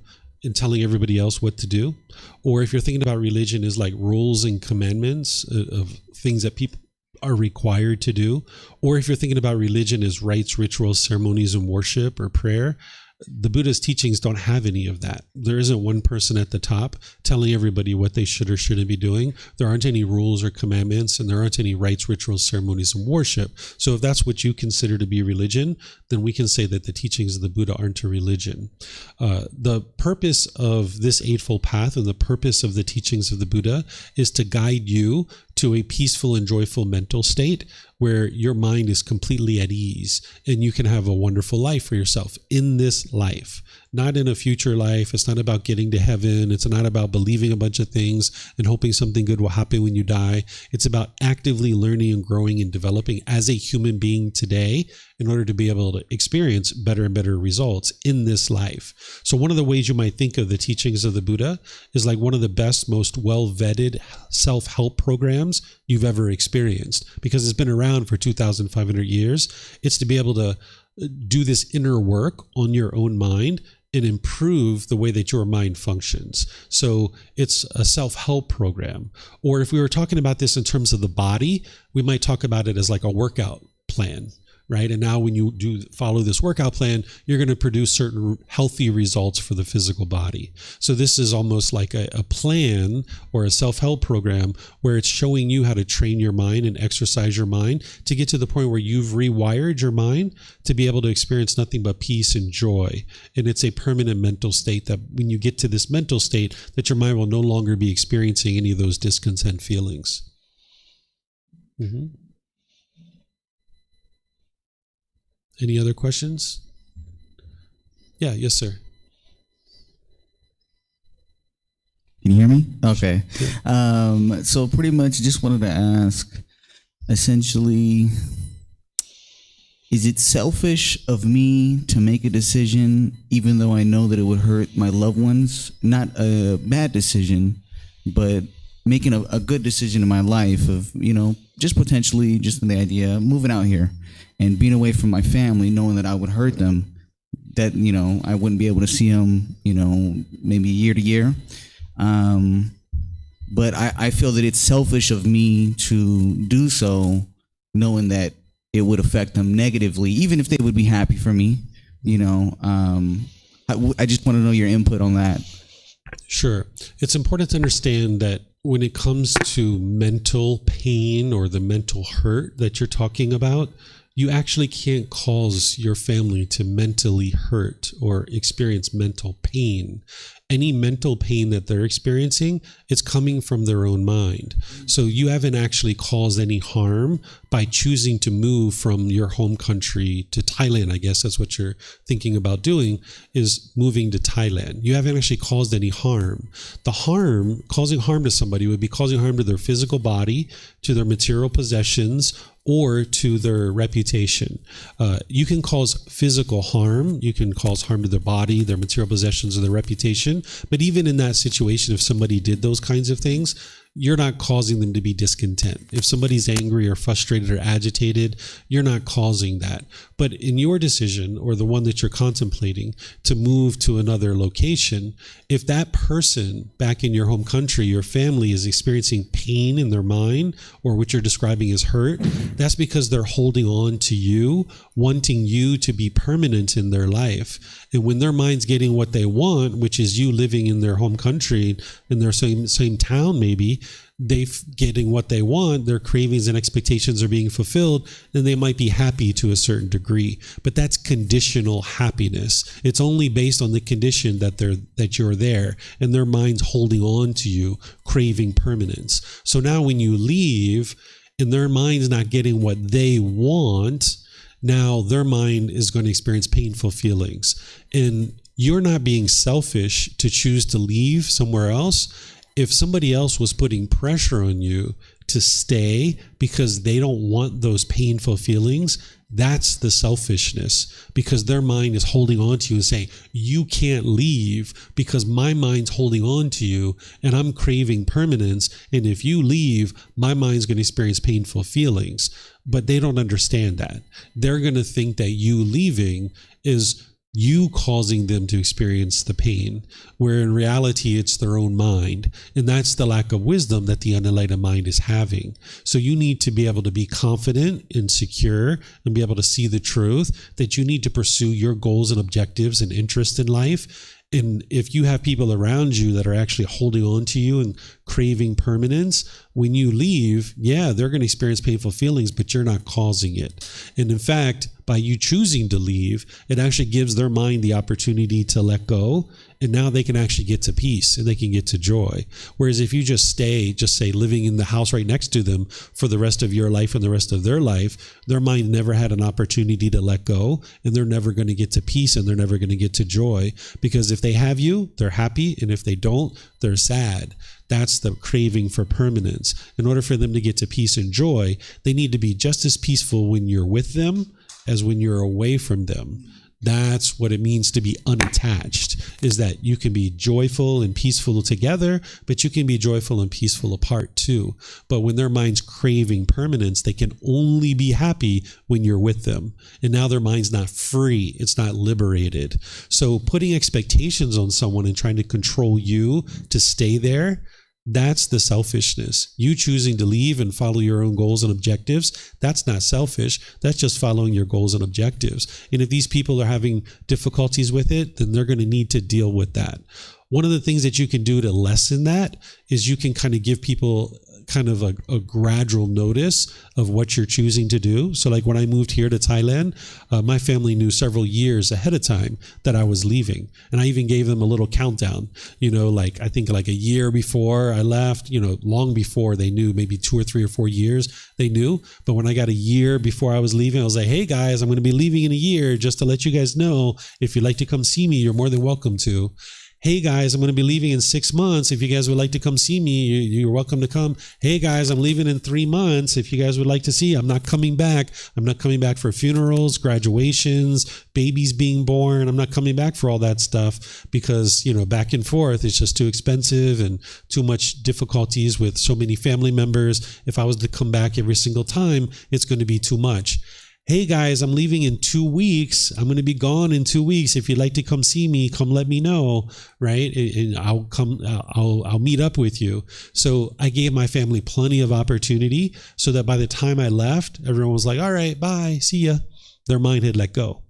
and telling everybody else what to do, or if you're thinking about religion as like rules and commandments of things that people are required to do, or if you're thinking about religion as rites, rituals, ceremonies, and worship or prayer, the Buddha's teachings don't have any of that. There isn't one person at the top telling everybody what they should or shouldn't be doing. There aren't any rules or commandments, and there aren't any rites, rituals, ceremonies, and worship. So if that's what you consider to be religion, then we can say that the teachings of the Buddha aren't a religion. The purpose of this Eightfold Path and the purpose of the teachings of the Buddha is to guide you to a peaceful and joyful mental state where your mind is completely at ease and you can have a wonderful life for yourself in this life, not in a future life. It's not about getting to heaven. It's not about believing a bunch of things and hoping something good will happen when you die. It's about actively learning and growing and developing as a human being today in order to be able to experience better and better results in this life. So one of the ways you might think of the teachings of the Buddha is like one of the best, most well-vetted self-help programs you've ever experienced, because it's been around for 2,500 years. It's to be able to do this inner work on your own mind and improve the way that your mind functions. So it's a self-help program. Or if we were talking about this in terms of the body, we might talk about it as like a workout plan, right? And now when you do follow this workout plan, you're going to produce certain healthy results for the physical body. So this is almost like a plan or a self-help program where it's showing you how to train your mind and exercise your mind to get to the point where you've rewired your mind to be able to experience nothing but peace and joy. And it's a permanent mental state that when you get to this mental state, that your mind will no longer be experiencing any of those discontent feelings. Mm-hmm. Any other questions? Yeah, yes, sir. Can you hear me? Okay. So pretty much just wanted to ask, essentially, is it selfish of me to make a decision even though I know that it would hurt my loved ones? Not a bad decision, but making a good decision in my life of, just potentially just the idea of moving out here and being away from my family, knowing that I would hurt them, that, I wouldn't be able to see them, maybe year to year. But I feel that it's selfish of me to do so, knowing that it would affect them negatively, even if they would be happy for me, I just want to know your input on that. Sure. It's important to understand that when it comes to mental pain or the mental hurt that you're talking about, you actually can't cause your family to mentally hurt or experience mental pain. Any mental pain that they're experiencing, it's coming from their own mind. So you haven't actually caused any harm by choosing to move from your home country to Thailand. I guess that's what you're thinking about doing, is moving to Thailand. You haven't actually caused any harm. Causing harm to somebody would be causing harm to their physical body, to their material possessions, or to their reputation. You can cause physical harm. You can cause harm to their body, their material possessions, or their reputation. But even in that situation, if somebody did those kinds of things, you're not causing them to be discontent. If somebody's angry or frustrated or agitated, you're not causing that. But in your decision, or the one that you're contemplating, to move to another location, if that person back in your home country, your family, is experiencing pain in their mind, or what you're describing as hurt, that's because they're holding on to you, wanting you to be permanent in their life. And when their mind's getting what they want, which is you living in their home country, in their same town maybe, they getting what they want, their cravings and expectations are being fulfilled, then they might be happy to a certain degree. But that's conditional happiness. It's only based on the condition that you're there, and their mind's holding on to you, craving permanence. So now when you leave and their mind's not getting what they want, now their mind is going to experience painful feelings. And you're not being selfish to choose to leave somewhere else. If somebody else was putting pressure on you to stay because they don't want those painful feelings, that's the selfishness, because their mind is holding on to you and saying, you can't leave because my mind's holding on to you and I'm craving permanence. And if you leave, my mind's going to experience painful feelings. But they don't understand that. They're going to think that you leaving is you causing them to experience the pain, where in reality it's their own mind. And that's the lack of wisdom that the unenlightened mind is having. So you need to be able to be confident and secure and be able to see the truth that you need to pursue your goals and objectives and interests in life. And if you have people around you that are actually holding on to you and craving permanence, when you leave, yeah, they're going to experience painful feelings, but you're not causing it. And in fact, by you choosing to leave, it actually gives their mind the opportunity to let go. And now they can actually get to peace and they can get to joy. Whereas if you just stay, just say living in the house right next to them for the rest of your life and the rest of their life, their mind never had an opportunity to let go, and they're never going to get to peace and they're never going to get to joy. Because if they have you, they're happy. And if they don't, they're sad. That's the craving for permanence. In order for them to get to peace and joy, they need to be just as peaceful when you're with them as when you're away from them. That's what it means to be unattached, is that you can be joyful and peaceful together, but you can be joyful and peaceful apart too. But when their mind's craving permanence, they can only be happy when you're with them. And now their mind's not free. It's not liberated. So putting expectations on someone and trying to control you to stay there, that's the selfishness. You choosing to leave and follow your own goals and objectives, that's not selfish. That's just following your goals and objectives. And if these people are having difficulties with it, then they're going to need to deal with that. One of the things that you can do to lessen that is you can kind of give people kind of a gradual notice of what you're choosing to do. So like when I moved here to Thailand, my family knew several years ahead of time that I was leaving. And I even gave them a little countdown, like I think like a year before I left, long before they knew, maybe 2 or 3 or 4 years they knew. But when I got a year before I was leaving, I was like, hey guys, I'm going to be leaving in a year, just to let you guys know, if you'd like to come see me, you're more than welcome to. Hey guys, I'm going to be leaving in 6 months. If you guys would like to come see me, you're welcome to come. Hey guys, I'm leaving in 3 months. If you guys would like to see, I'm not coming back. I'm not coming back for funerals, graduations, babies being born. I'm not coming back for all that stuff because, back and forth, it's just too expensive and too much difficulties with so many family members. If I was to come back every single time, it's going to be too much. Hey guys, I'm leaving in 2 weeks. I'm going to be gone in 2 weeks. If you'd like to come see me, come let me know, right? And I'll come, I'll meet up with you. So I gave my family plenty of opportunity so that by the time I left, everyone was like, all right, bye, see ya. Their mind had let go.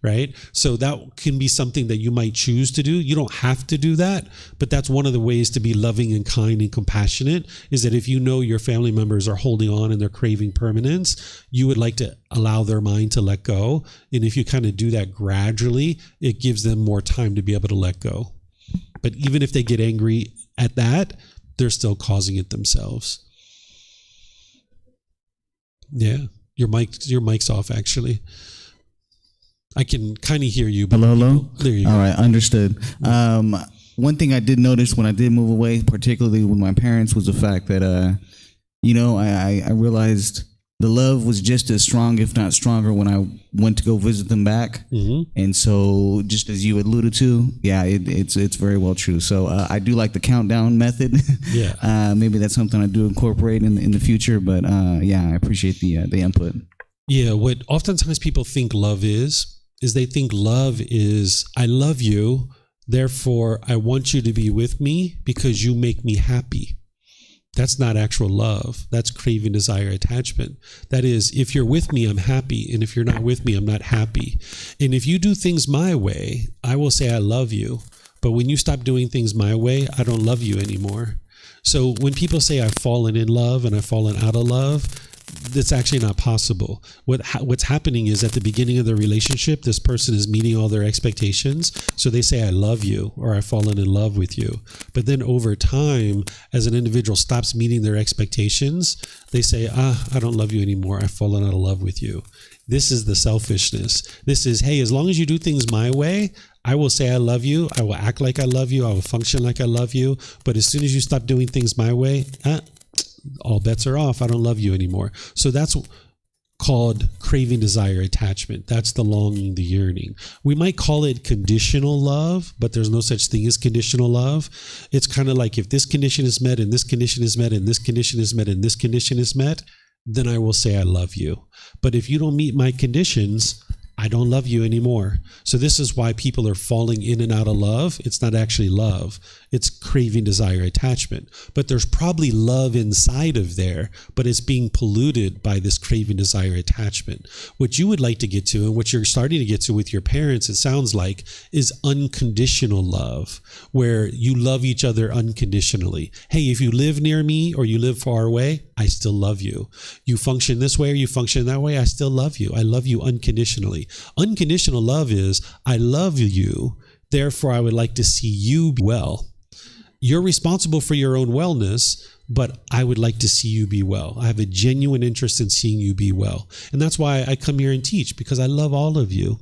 Right? So that can be something that you might choose to do. You don't have to do that, but that's one of the ways to be loving and kind and compassionate, is that if you know your family members are holding on and they're craving permanence, you would like to allow their mind to let go. And if you kind of do that gradually, it gives them more time to be able to let go. But even if they get angry at that, they're still causing it themselves. Yeah. Your mic's off actually. I can kind of hear you. But hello? There you go. All right, understood. One thing I did notice when I did move away, particularly with my parents, was the fact that, I realized the love was just as strong, if not stronger, when I went to go visit them back. Mm-hmm. And so, just as you alluded to, yeah, it's very well true. So I do like the countdown method. Yeah. Maybe that's something I do incorporate in the future. But yeah, I appreciate the input. Yeah, what oftentimes people think love is they think love is, I love you, therefore I want you to be with me because you make me happy. That's not actual love. That's craving, desire, attachment. That is, if you're with me, I'm happy. And if you're not with me, I'm not happy. And if you do things my way, I will say I love you. But when you stop doing things my way, I don't love you anymore. So when people say I've fallen in love and I've fallen out of love, that's actually not possible. What's happening is at the beginning of the relationship, this person is meeting all their expectations. So they say, I love you, or I've fallen in love with you. But then over time, as an individual stops meeting their expectations, they say, I don't love you anymore. I've fallen out of love with you. This is the selfishness. This is, hey, as long as you do things my way, I will say I love you. I will act like I love you. I will function like I love you. But as soon as you stop doing things my way, all bets are off. I don't love you anymore. So that's called craving, desire, attachment. That's the longing, the yearning. We might call it conditional love, but there's no such thing as conditional love. It's kind of like if this condition is met and this condition is met and this condition is met and this condition is met, then I will say I love you. But if you don't meet my conditions, I don't love you anymore. So this is why people are falling in and out of love. It's not actually love. It's craving, desire, attachment. But there's probably love inside of there, but it's being polluted by this craving, desire, attachment. What you would like to get to, and what you're starting to get to with your parents, it sounds like, is unconditional love, where you love each other unconditionally. Hey, if you live near me or you live far away, I still love you. You function this way or you function that way, I still love you. I love you unconditionally. Unconditional love is, I love you, therefore I would like to see you be well. You're responsible for your own wellness, but I would like to see you be well. I have a genuine interest in seeing you be well. And that's why I come here and teach, because I love all of you.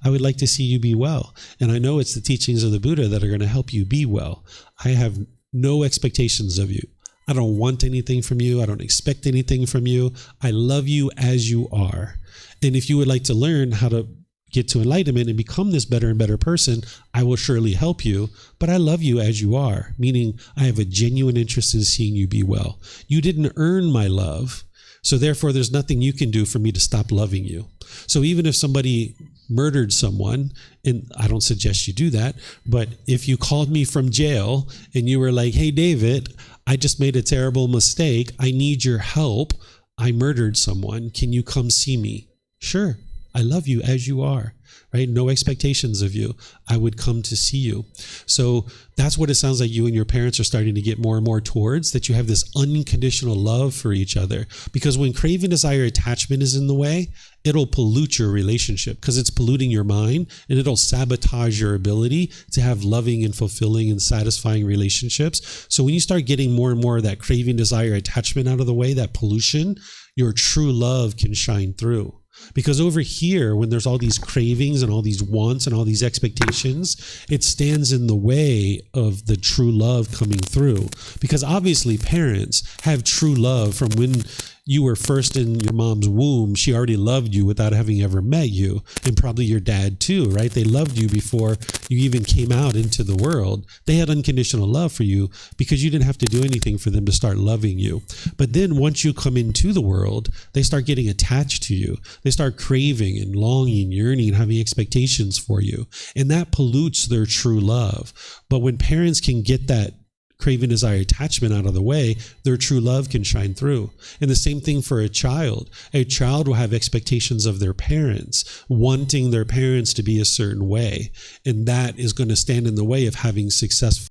I would like to see you be well. And I know it's the teachings of the Buddha that are going to help you be well. I have no expectations of you. I don't want anything from you. I don't expect anything from you. I love you as you are. And if you would like to learn how to get to enlightenment and become this better and better person, I will surely help you. But I love you as you are, meaning I have a genuine interest in seeing you be well. You didn't earn my love, so therefore there's nothing you can do for me to stop loving you. So even if somebody murdered someone, and I don't suggest you do that, but if you called me from jail and you were like, hey, David, I just made a terrible mistake. I need your help. I murdered someone. Can you come see me? Sure. I love you as you are, right? No expectations of you. I would come to see you. So that's what it sounds like you and your parents are starting to get more and more towards, that you have this unconditional love for each other. Because when craving, desire, attachment is in the way, it'll pollute your relationship because it's polluting your mind, and it'll sabotage your ability to have loving and fulfilling and satisfying relationships. So when you start getting more and more of that craving, desire, attachment out of the way, that pollution, your true love can shine through. Because over here, when there's all these cravings and all these wants and all these expectations, it stands in the way of the true love coming through. Because obviously parents have true love from when you were first in your mom's womb. She already loved you without having ever met you, and probably your dad too, right? They loved you before you even came out into the world. They had unconditional love for you because you didn't have to do anything for them to start loving you. But then once you come into the world, they start getting attached to you. They start craving and longing, yearning, and having expectations for you. And that pollutes their true love. But when parents can get that craving, desire, attachment out of the way, their true love can shine through. And the same thing for a child. A child will have expectations of their parents, wanting their parents to be a certain way. And that is going to stand in the way of having successful